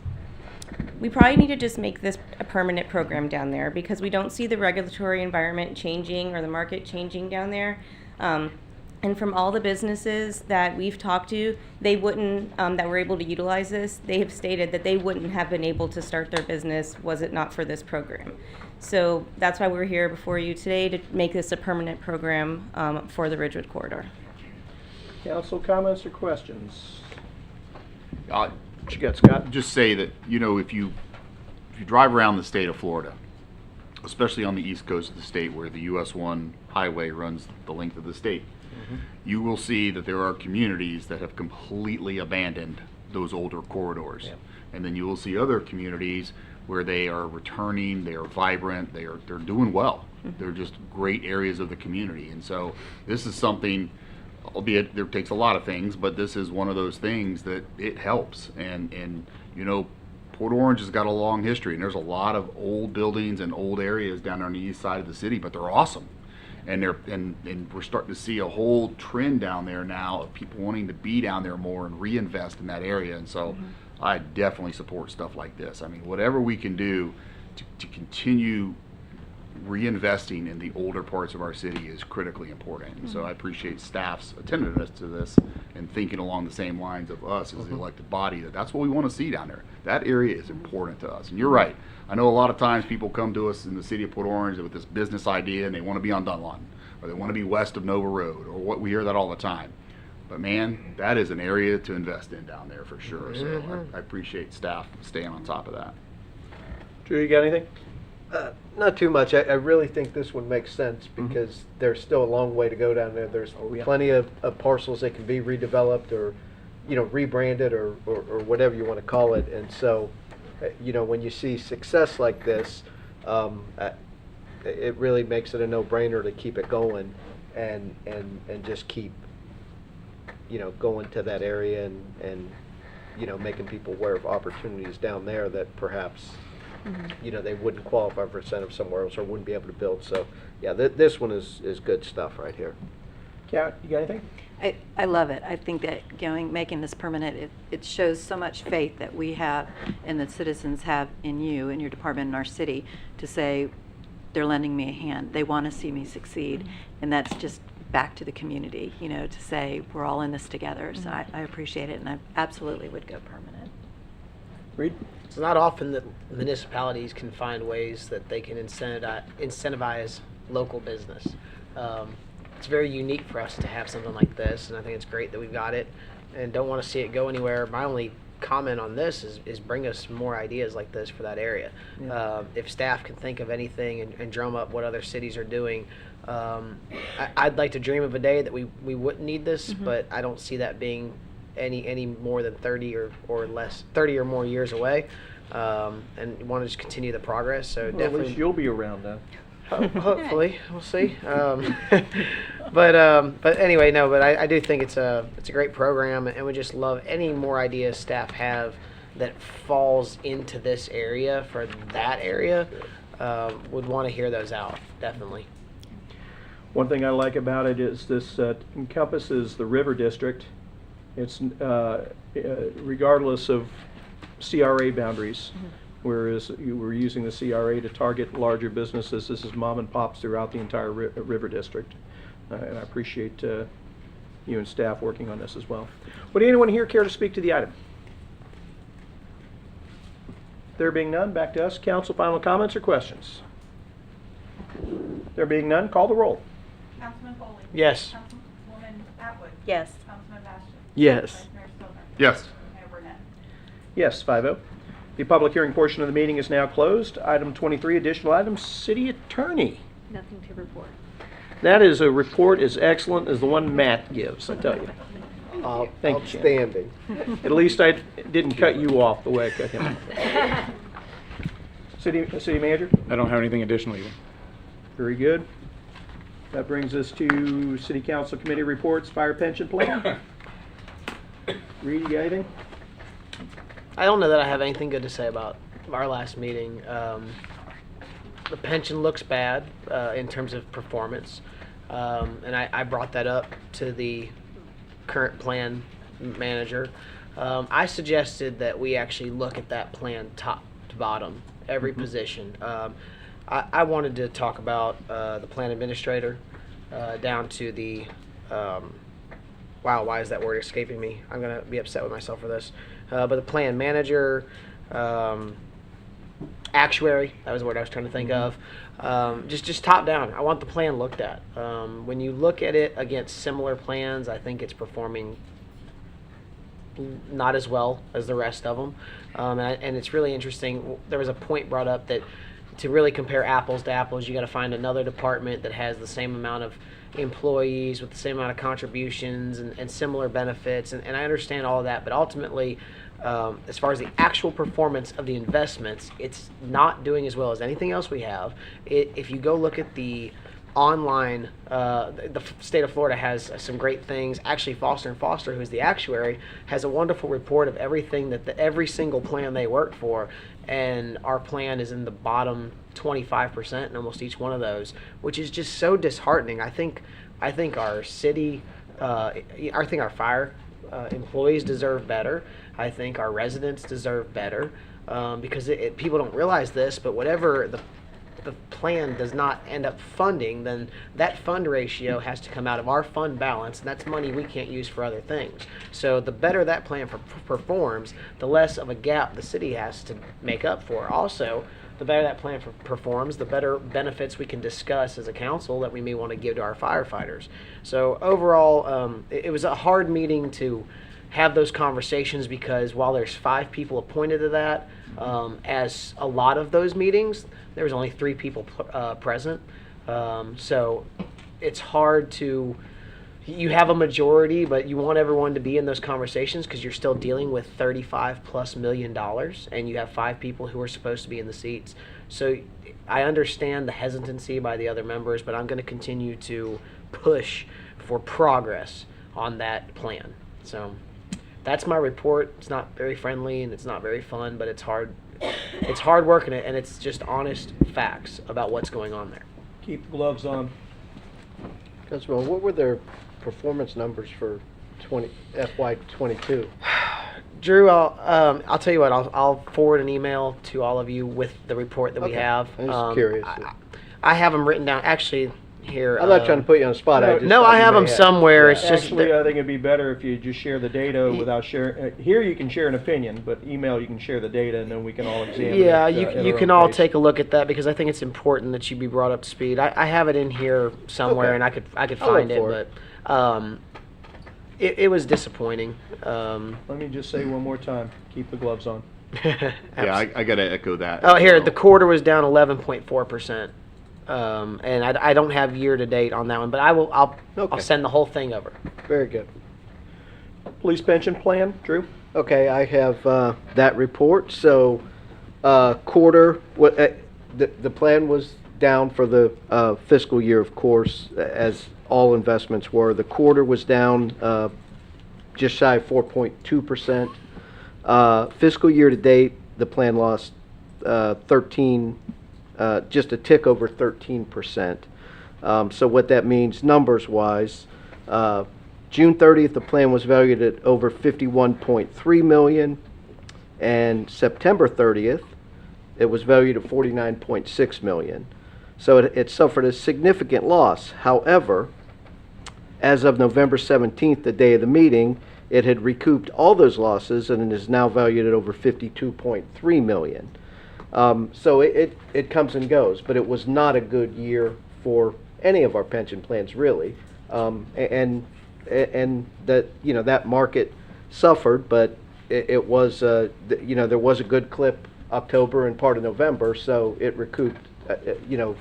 we probably need to just make this a permanent program down there because we don't see the regulatory environment changing or the market changing down there. And from all the businesses that we've talked to, they wouldn't, that were able to utilize this, they have stated that they wouldn't have been able to start their business was it not for this program. So that's why we're here before you today to make this a permanent program for the Ridgewood Corridor. Council comments or questions? What you got, Scott? Just say that, if you drive around the state of Florida, especially on the east coast of the state where the US 1 highway runs the length of the state, you will see that there are communities that have completely abandoned those older corridors. Yeah. And then you will see other communities where they are returning, they are vibrant, they're doing well. They're just great areas of the community. And so this is something, albeit there takes a lot of things, but this is one of those things that it helps. And Port Orange has got a long history, and there's a lot of old buildings and old areas down on the east side of the city, but they're awesome. And we're starting to see a whole trend down there now of people wanting to be down there more and reinvest in that area. And so I definitely support stuff like this. I mean, whatever we can do to continue reinvesting in the older parts of our city is critically important. And so I appreciate staff's attentiveness to this and thinking along the same lines of us as the elected body, that's what we want to see down there. That area is important to us. And you're right. I know a lot of times people come to us in the city of Port Orange with this business idea and they want to be on Dunlawton or they want to be west of Nova Road, or what we hear that all the time. But man, that is an area to invest in down there for sure. So I appreciate staff staying on top of that. Drew, you got anything? Not too much. I really think this one makes sense because there's still a long way to go down there. There's plenty of parcels that can be redeveloped or, rebranded or whatever you want to call it. And so, when you see success like this, it really makes it a no-brainer to keep it going and just keep, going to that area and making people aware of opportunities down there that perhaps they wouldn't qualify for incentive somewhere else or wouldn't be able to build. So, yeah, this one is good stuff right here. Kat, you got anything? I love it. I think that making this permanent, it shows so much faith that we have and that citizens have in you, in your department, in our city, to say they're lending me a hand. They want to see me succeed. And that's just back to the community, to say we're all in this together. So I appreciate it, and I absolutely would go permanent. Reed? It's not often that municipalities can find ways that they can incentivize local business. It's very unique for us to have something like this, and I think it's great that we've got it and don't want to see it go anywhere. My only comment on this is bring us more ideas like this for that area. Yeah. If staff can think of anything and drum up what other cities are doing, I'd like to dream of a day that we wouldn't need this, but I don't see that being any more than 30 or more years away, and want to just continue the progress. So Well, definitely, at least you'll be around then. hopefully, we'll see. But anyway, no. But I do think it's a great program, and we just love any more ideas staff have that falls into this area for that area. Would want to hear those out, definitely. One thing I like about it is this encompasses the river district. It's regardless of CRA boundaries, whereas you were using the CRA to target larger businesses. This is mom and pops throughout the entire river district, and I appreciate you and staff working on this as well. Would anyone here care to speak to the item? There being none, back to us. Council, final comments or questions? There being none, call the roll. Councilman Foley? Yes. Councilwoman Atwood? Yes. Councilman Bastian? Yes. Vice Mayor Stiltner? Yes. Mayor Burnett? Yes, 5-0. The public hearing portion of the meeting is now closed. Item 23, additional items, city attorney. Nothing to report. That is a report as excellent as the one Matt gives, I tell you. Thank you, Shannon. Outstanding. At least I didn't cut you off the way I cut him. City manager? I don't have anything additional either. Very good. That brings us to city council committee reports, fire pension plan. Reed, you got anything? I don't know that I have anything good to say about our last meeting, the pension looks bad in terms of performance, and I brought that up to the current plan manager. I suggested that we actually look at that plan top to bottom, every position. I wanted to talk about the plan administrator down to the wow, why is that word escaping me? I'm going to be upset with myself for this. But the plan manager, actuary, that was the word I was trying to think of. Just top down. I want the plan looked at. When you look at it against similar plans, I think it's performing not as well as the rest of them. And it's really interesting. There was a point brought up that to really compare apples to apples, you got to find another department that has the same amount of employees with the same amount of contributions and similar benefits. And I understand all of that, but ultimately, as far as the actual performance of the investments, it's not doing as well as anything else we have. If you go look at the online, the state of Florida has some great things. Actually, Foster & Foster, who's the actuary, has a wonderful report of everything that every single plan they work for, and our plan is in the bottom 25% in almost each one of those, which is just so disheartening. I think our city, I think our fire employees deserve better. I think our residents deserve better, because people don't realize this, but whatever the plan does not end up funding, then that fund ratio has to come out of our fund balance, and that's money we can't use for other things. So the better that plan performs, the less of a gap the city has to make up for. Also, the better that plan performs, the better benefits we can discuss as a council that we may want to give to our firefighters. So overall, it was a hard meeting to have those conversations, because while there's 5 people appointed to that, as a lot of those meetings, there was only 3 people present. So it's hard to, you have a majority, but you want everyone to be in those conversations because you're still dealing with $35+ million, and you have 5 people who are supposed to be in the seats. So I understand the hesitancy by the other members, but I'm going to continue to push for progress on that plan. So that's my report. It's not very friendly and it's not very fun, but it's hard. It's hard work, and it's just honest facts about what's going on there. Keep the gloves on. Councilman, what were their performance numbers for FY22? Drew, I'll tell you what. I'll forward an email to all of you with the report that we have. I'm just curious. I have them written down. Actually, here. I'm not trying to put you on the spot. I have them somewhere. It's just actually, I think it'd be better if you just share the data without sharing. Here you can share an opinion, but email you can share the data, and then we can all examine it. Yeah, at you our can own all pace. take a look at that, because I think it's important that you be brought up to speed. I have it in here somewhere, and I could I'll find look it, for but it was disappointing. Let me just say one more time: keep the gloves on. Yeah, I got to echo that. Oh, here, the quarter was down 11.4%. And I don't have year to date on that one, but I'll send the whole thing over. Very good. Police pension plan, Drew. Okay, I have that report. So, quarter, the plan was down for the fiscal year, of course, as all investments were. The quarter was down just shy of 4.2%. Fiscal year to date, the plan lost 13. Just a tick over 13%. So what that means numbers-wise, June 30th, the plan was valued at over $51.3 million, and September 30th, it was valued at $49.6 million. So it suffered a significant loss. However, as of November 17th, the day of the meeting, it had recouped all those losses, and it is now valued at over $52.3 million. So it comes and goes, but it was not a good year for any of our pension plans, really. And that, that market suffered, but it was, there was a good clip October and part of November, so it recouped, over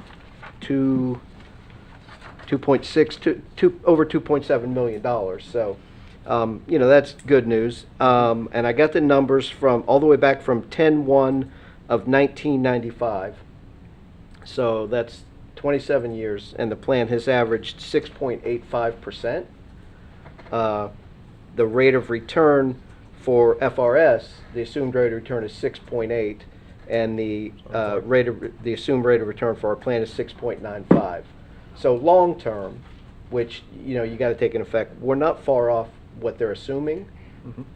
$2.7 million. So, that's good news. And I got the numbers from all the way back from 10/1 of 1995. So that's 27 years, and the plan has averaged 6.85%. The rate of return for FRS, the assumed rate of return, is 6.8, and the the assumed rate of return for our plan is 6.95. So long term, which you got to take in effect, we're not far off what they're assuming.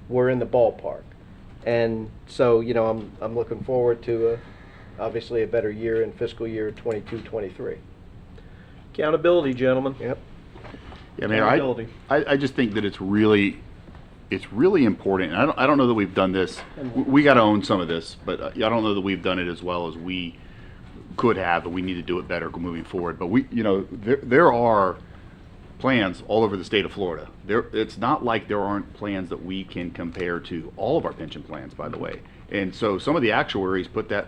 We're in the ballpark, and so I'm looking forward to obviously a better year in fiscal year 22-23. Accountability, gentlemen. Yep. Yeah, Mayor, Accountability. I just think that it's really important. And I don't know that we've done this. We got to own some of this, but I don't know that we've done it as well as we could have, and we need to do it better moving forward. But there are plans all over the state of Florida. It's not like there aren't plans that we can compare to all of our pension plans, by the way. And so some of the actuaries put that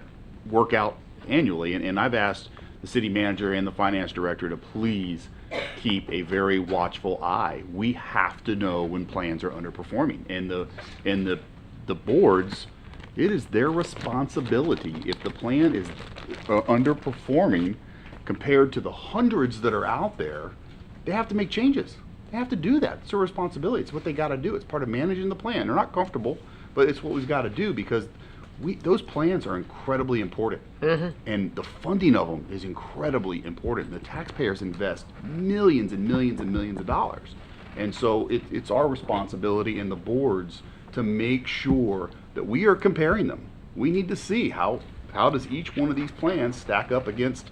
work out annually, and I've asked the city manager and the finance director to please keep a very watchful eye. We have to know when plans are underperforming, and the boards, it is their responsibility. If the plan is underperforming compared to the hundreds that are out there, they have to make changes. They have to do that. It's their responsibility. It's what they got to do. It's part of managing the plan. They're not comfortable, but it's what we've got to do, because those plans are incredibly important, and the funding of them is incredibly important. The taxpayers invest millions and millions and millions of dollars, and so it's our responsibility and the boards to make sure that we are comparing them. We need to see how does each one of these plans stack up against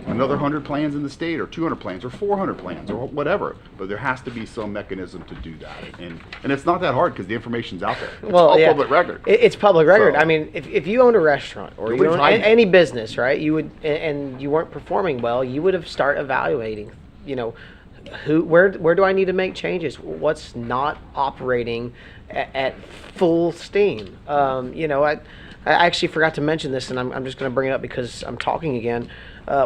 another 100 plans in the state, or 200 plans, or 400 plans, or whatever. But there has to be some mechanism to do that, and it's not that hard because the information's out there. It's all public record. It's public record. So- I mean, if you owned a restaurant or you Nobody's owned hiding it. any business, right? You would, and you weren't performing well, you would have started evaluating. Where do I need to make changes? What's not operating at full steam? I actually forgot to mention this, and I'm just going to bring it up because I'm talking again.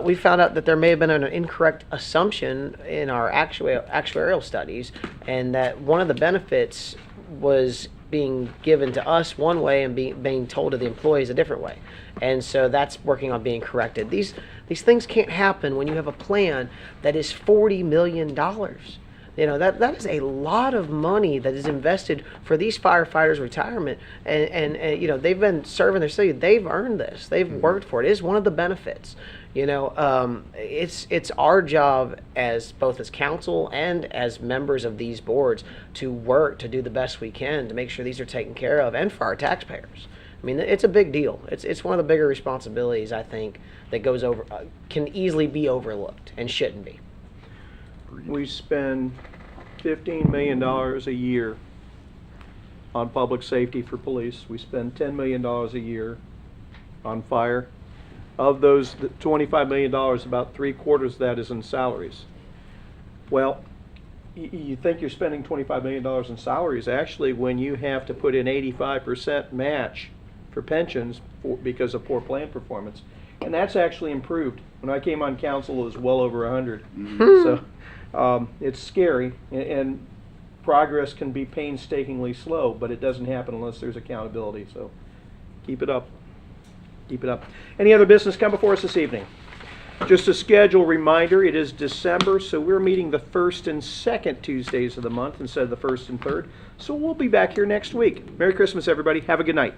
We found out that there may have been an incorrect assumption in our actuarial studies, and that one of the benefits was being given to us one way and being told to the employees a different way. And so that's working on being corrected. These things can't happen when you have a plan that is $40 million. That is a lot of money that is invested for these firefighters' retirement, and they've been serving their city. They've earned this. They've worked for it. It is one of the benefits. It's our job as both as council and as members of these boards to work to do the best we can to make sure these are taken care of, and for our taxpayers. I mean, it's a big deal. It's one of the bigger responsibilities, I think, that can easily be overlooked and shouldn't be. We spend $15 million a year on public safety for police. We spend $10 million a year on fire. Of those $25 million, about 3/4 of that is in salaries. Well, you think you're spending $25 million in salaries. Actually, when you have to put in 85% match for pensions because of poor plan performance, and that's actually improved. When I came on council, it was well over 100. So it's scary, and progress can be painstakingly slow, but it doesn't happen unless there's accountability. So keep it up. Keep it up. Any other business come before us this evening? Just a schedule reminder, it is December, so we're meeting the first and second Tuesdays of the month instead of the first and third. So we'll be back here next week. Merry Christmas, everybody. Have a good night.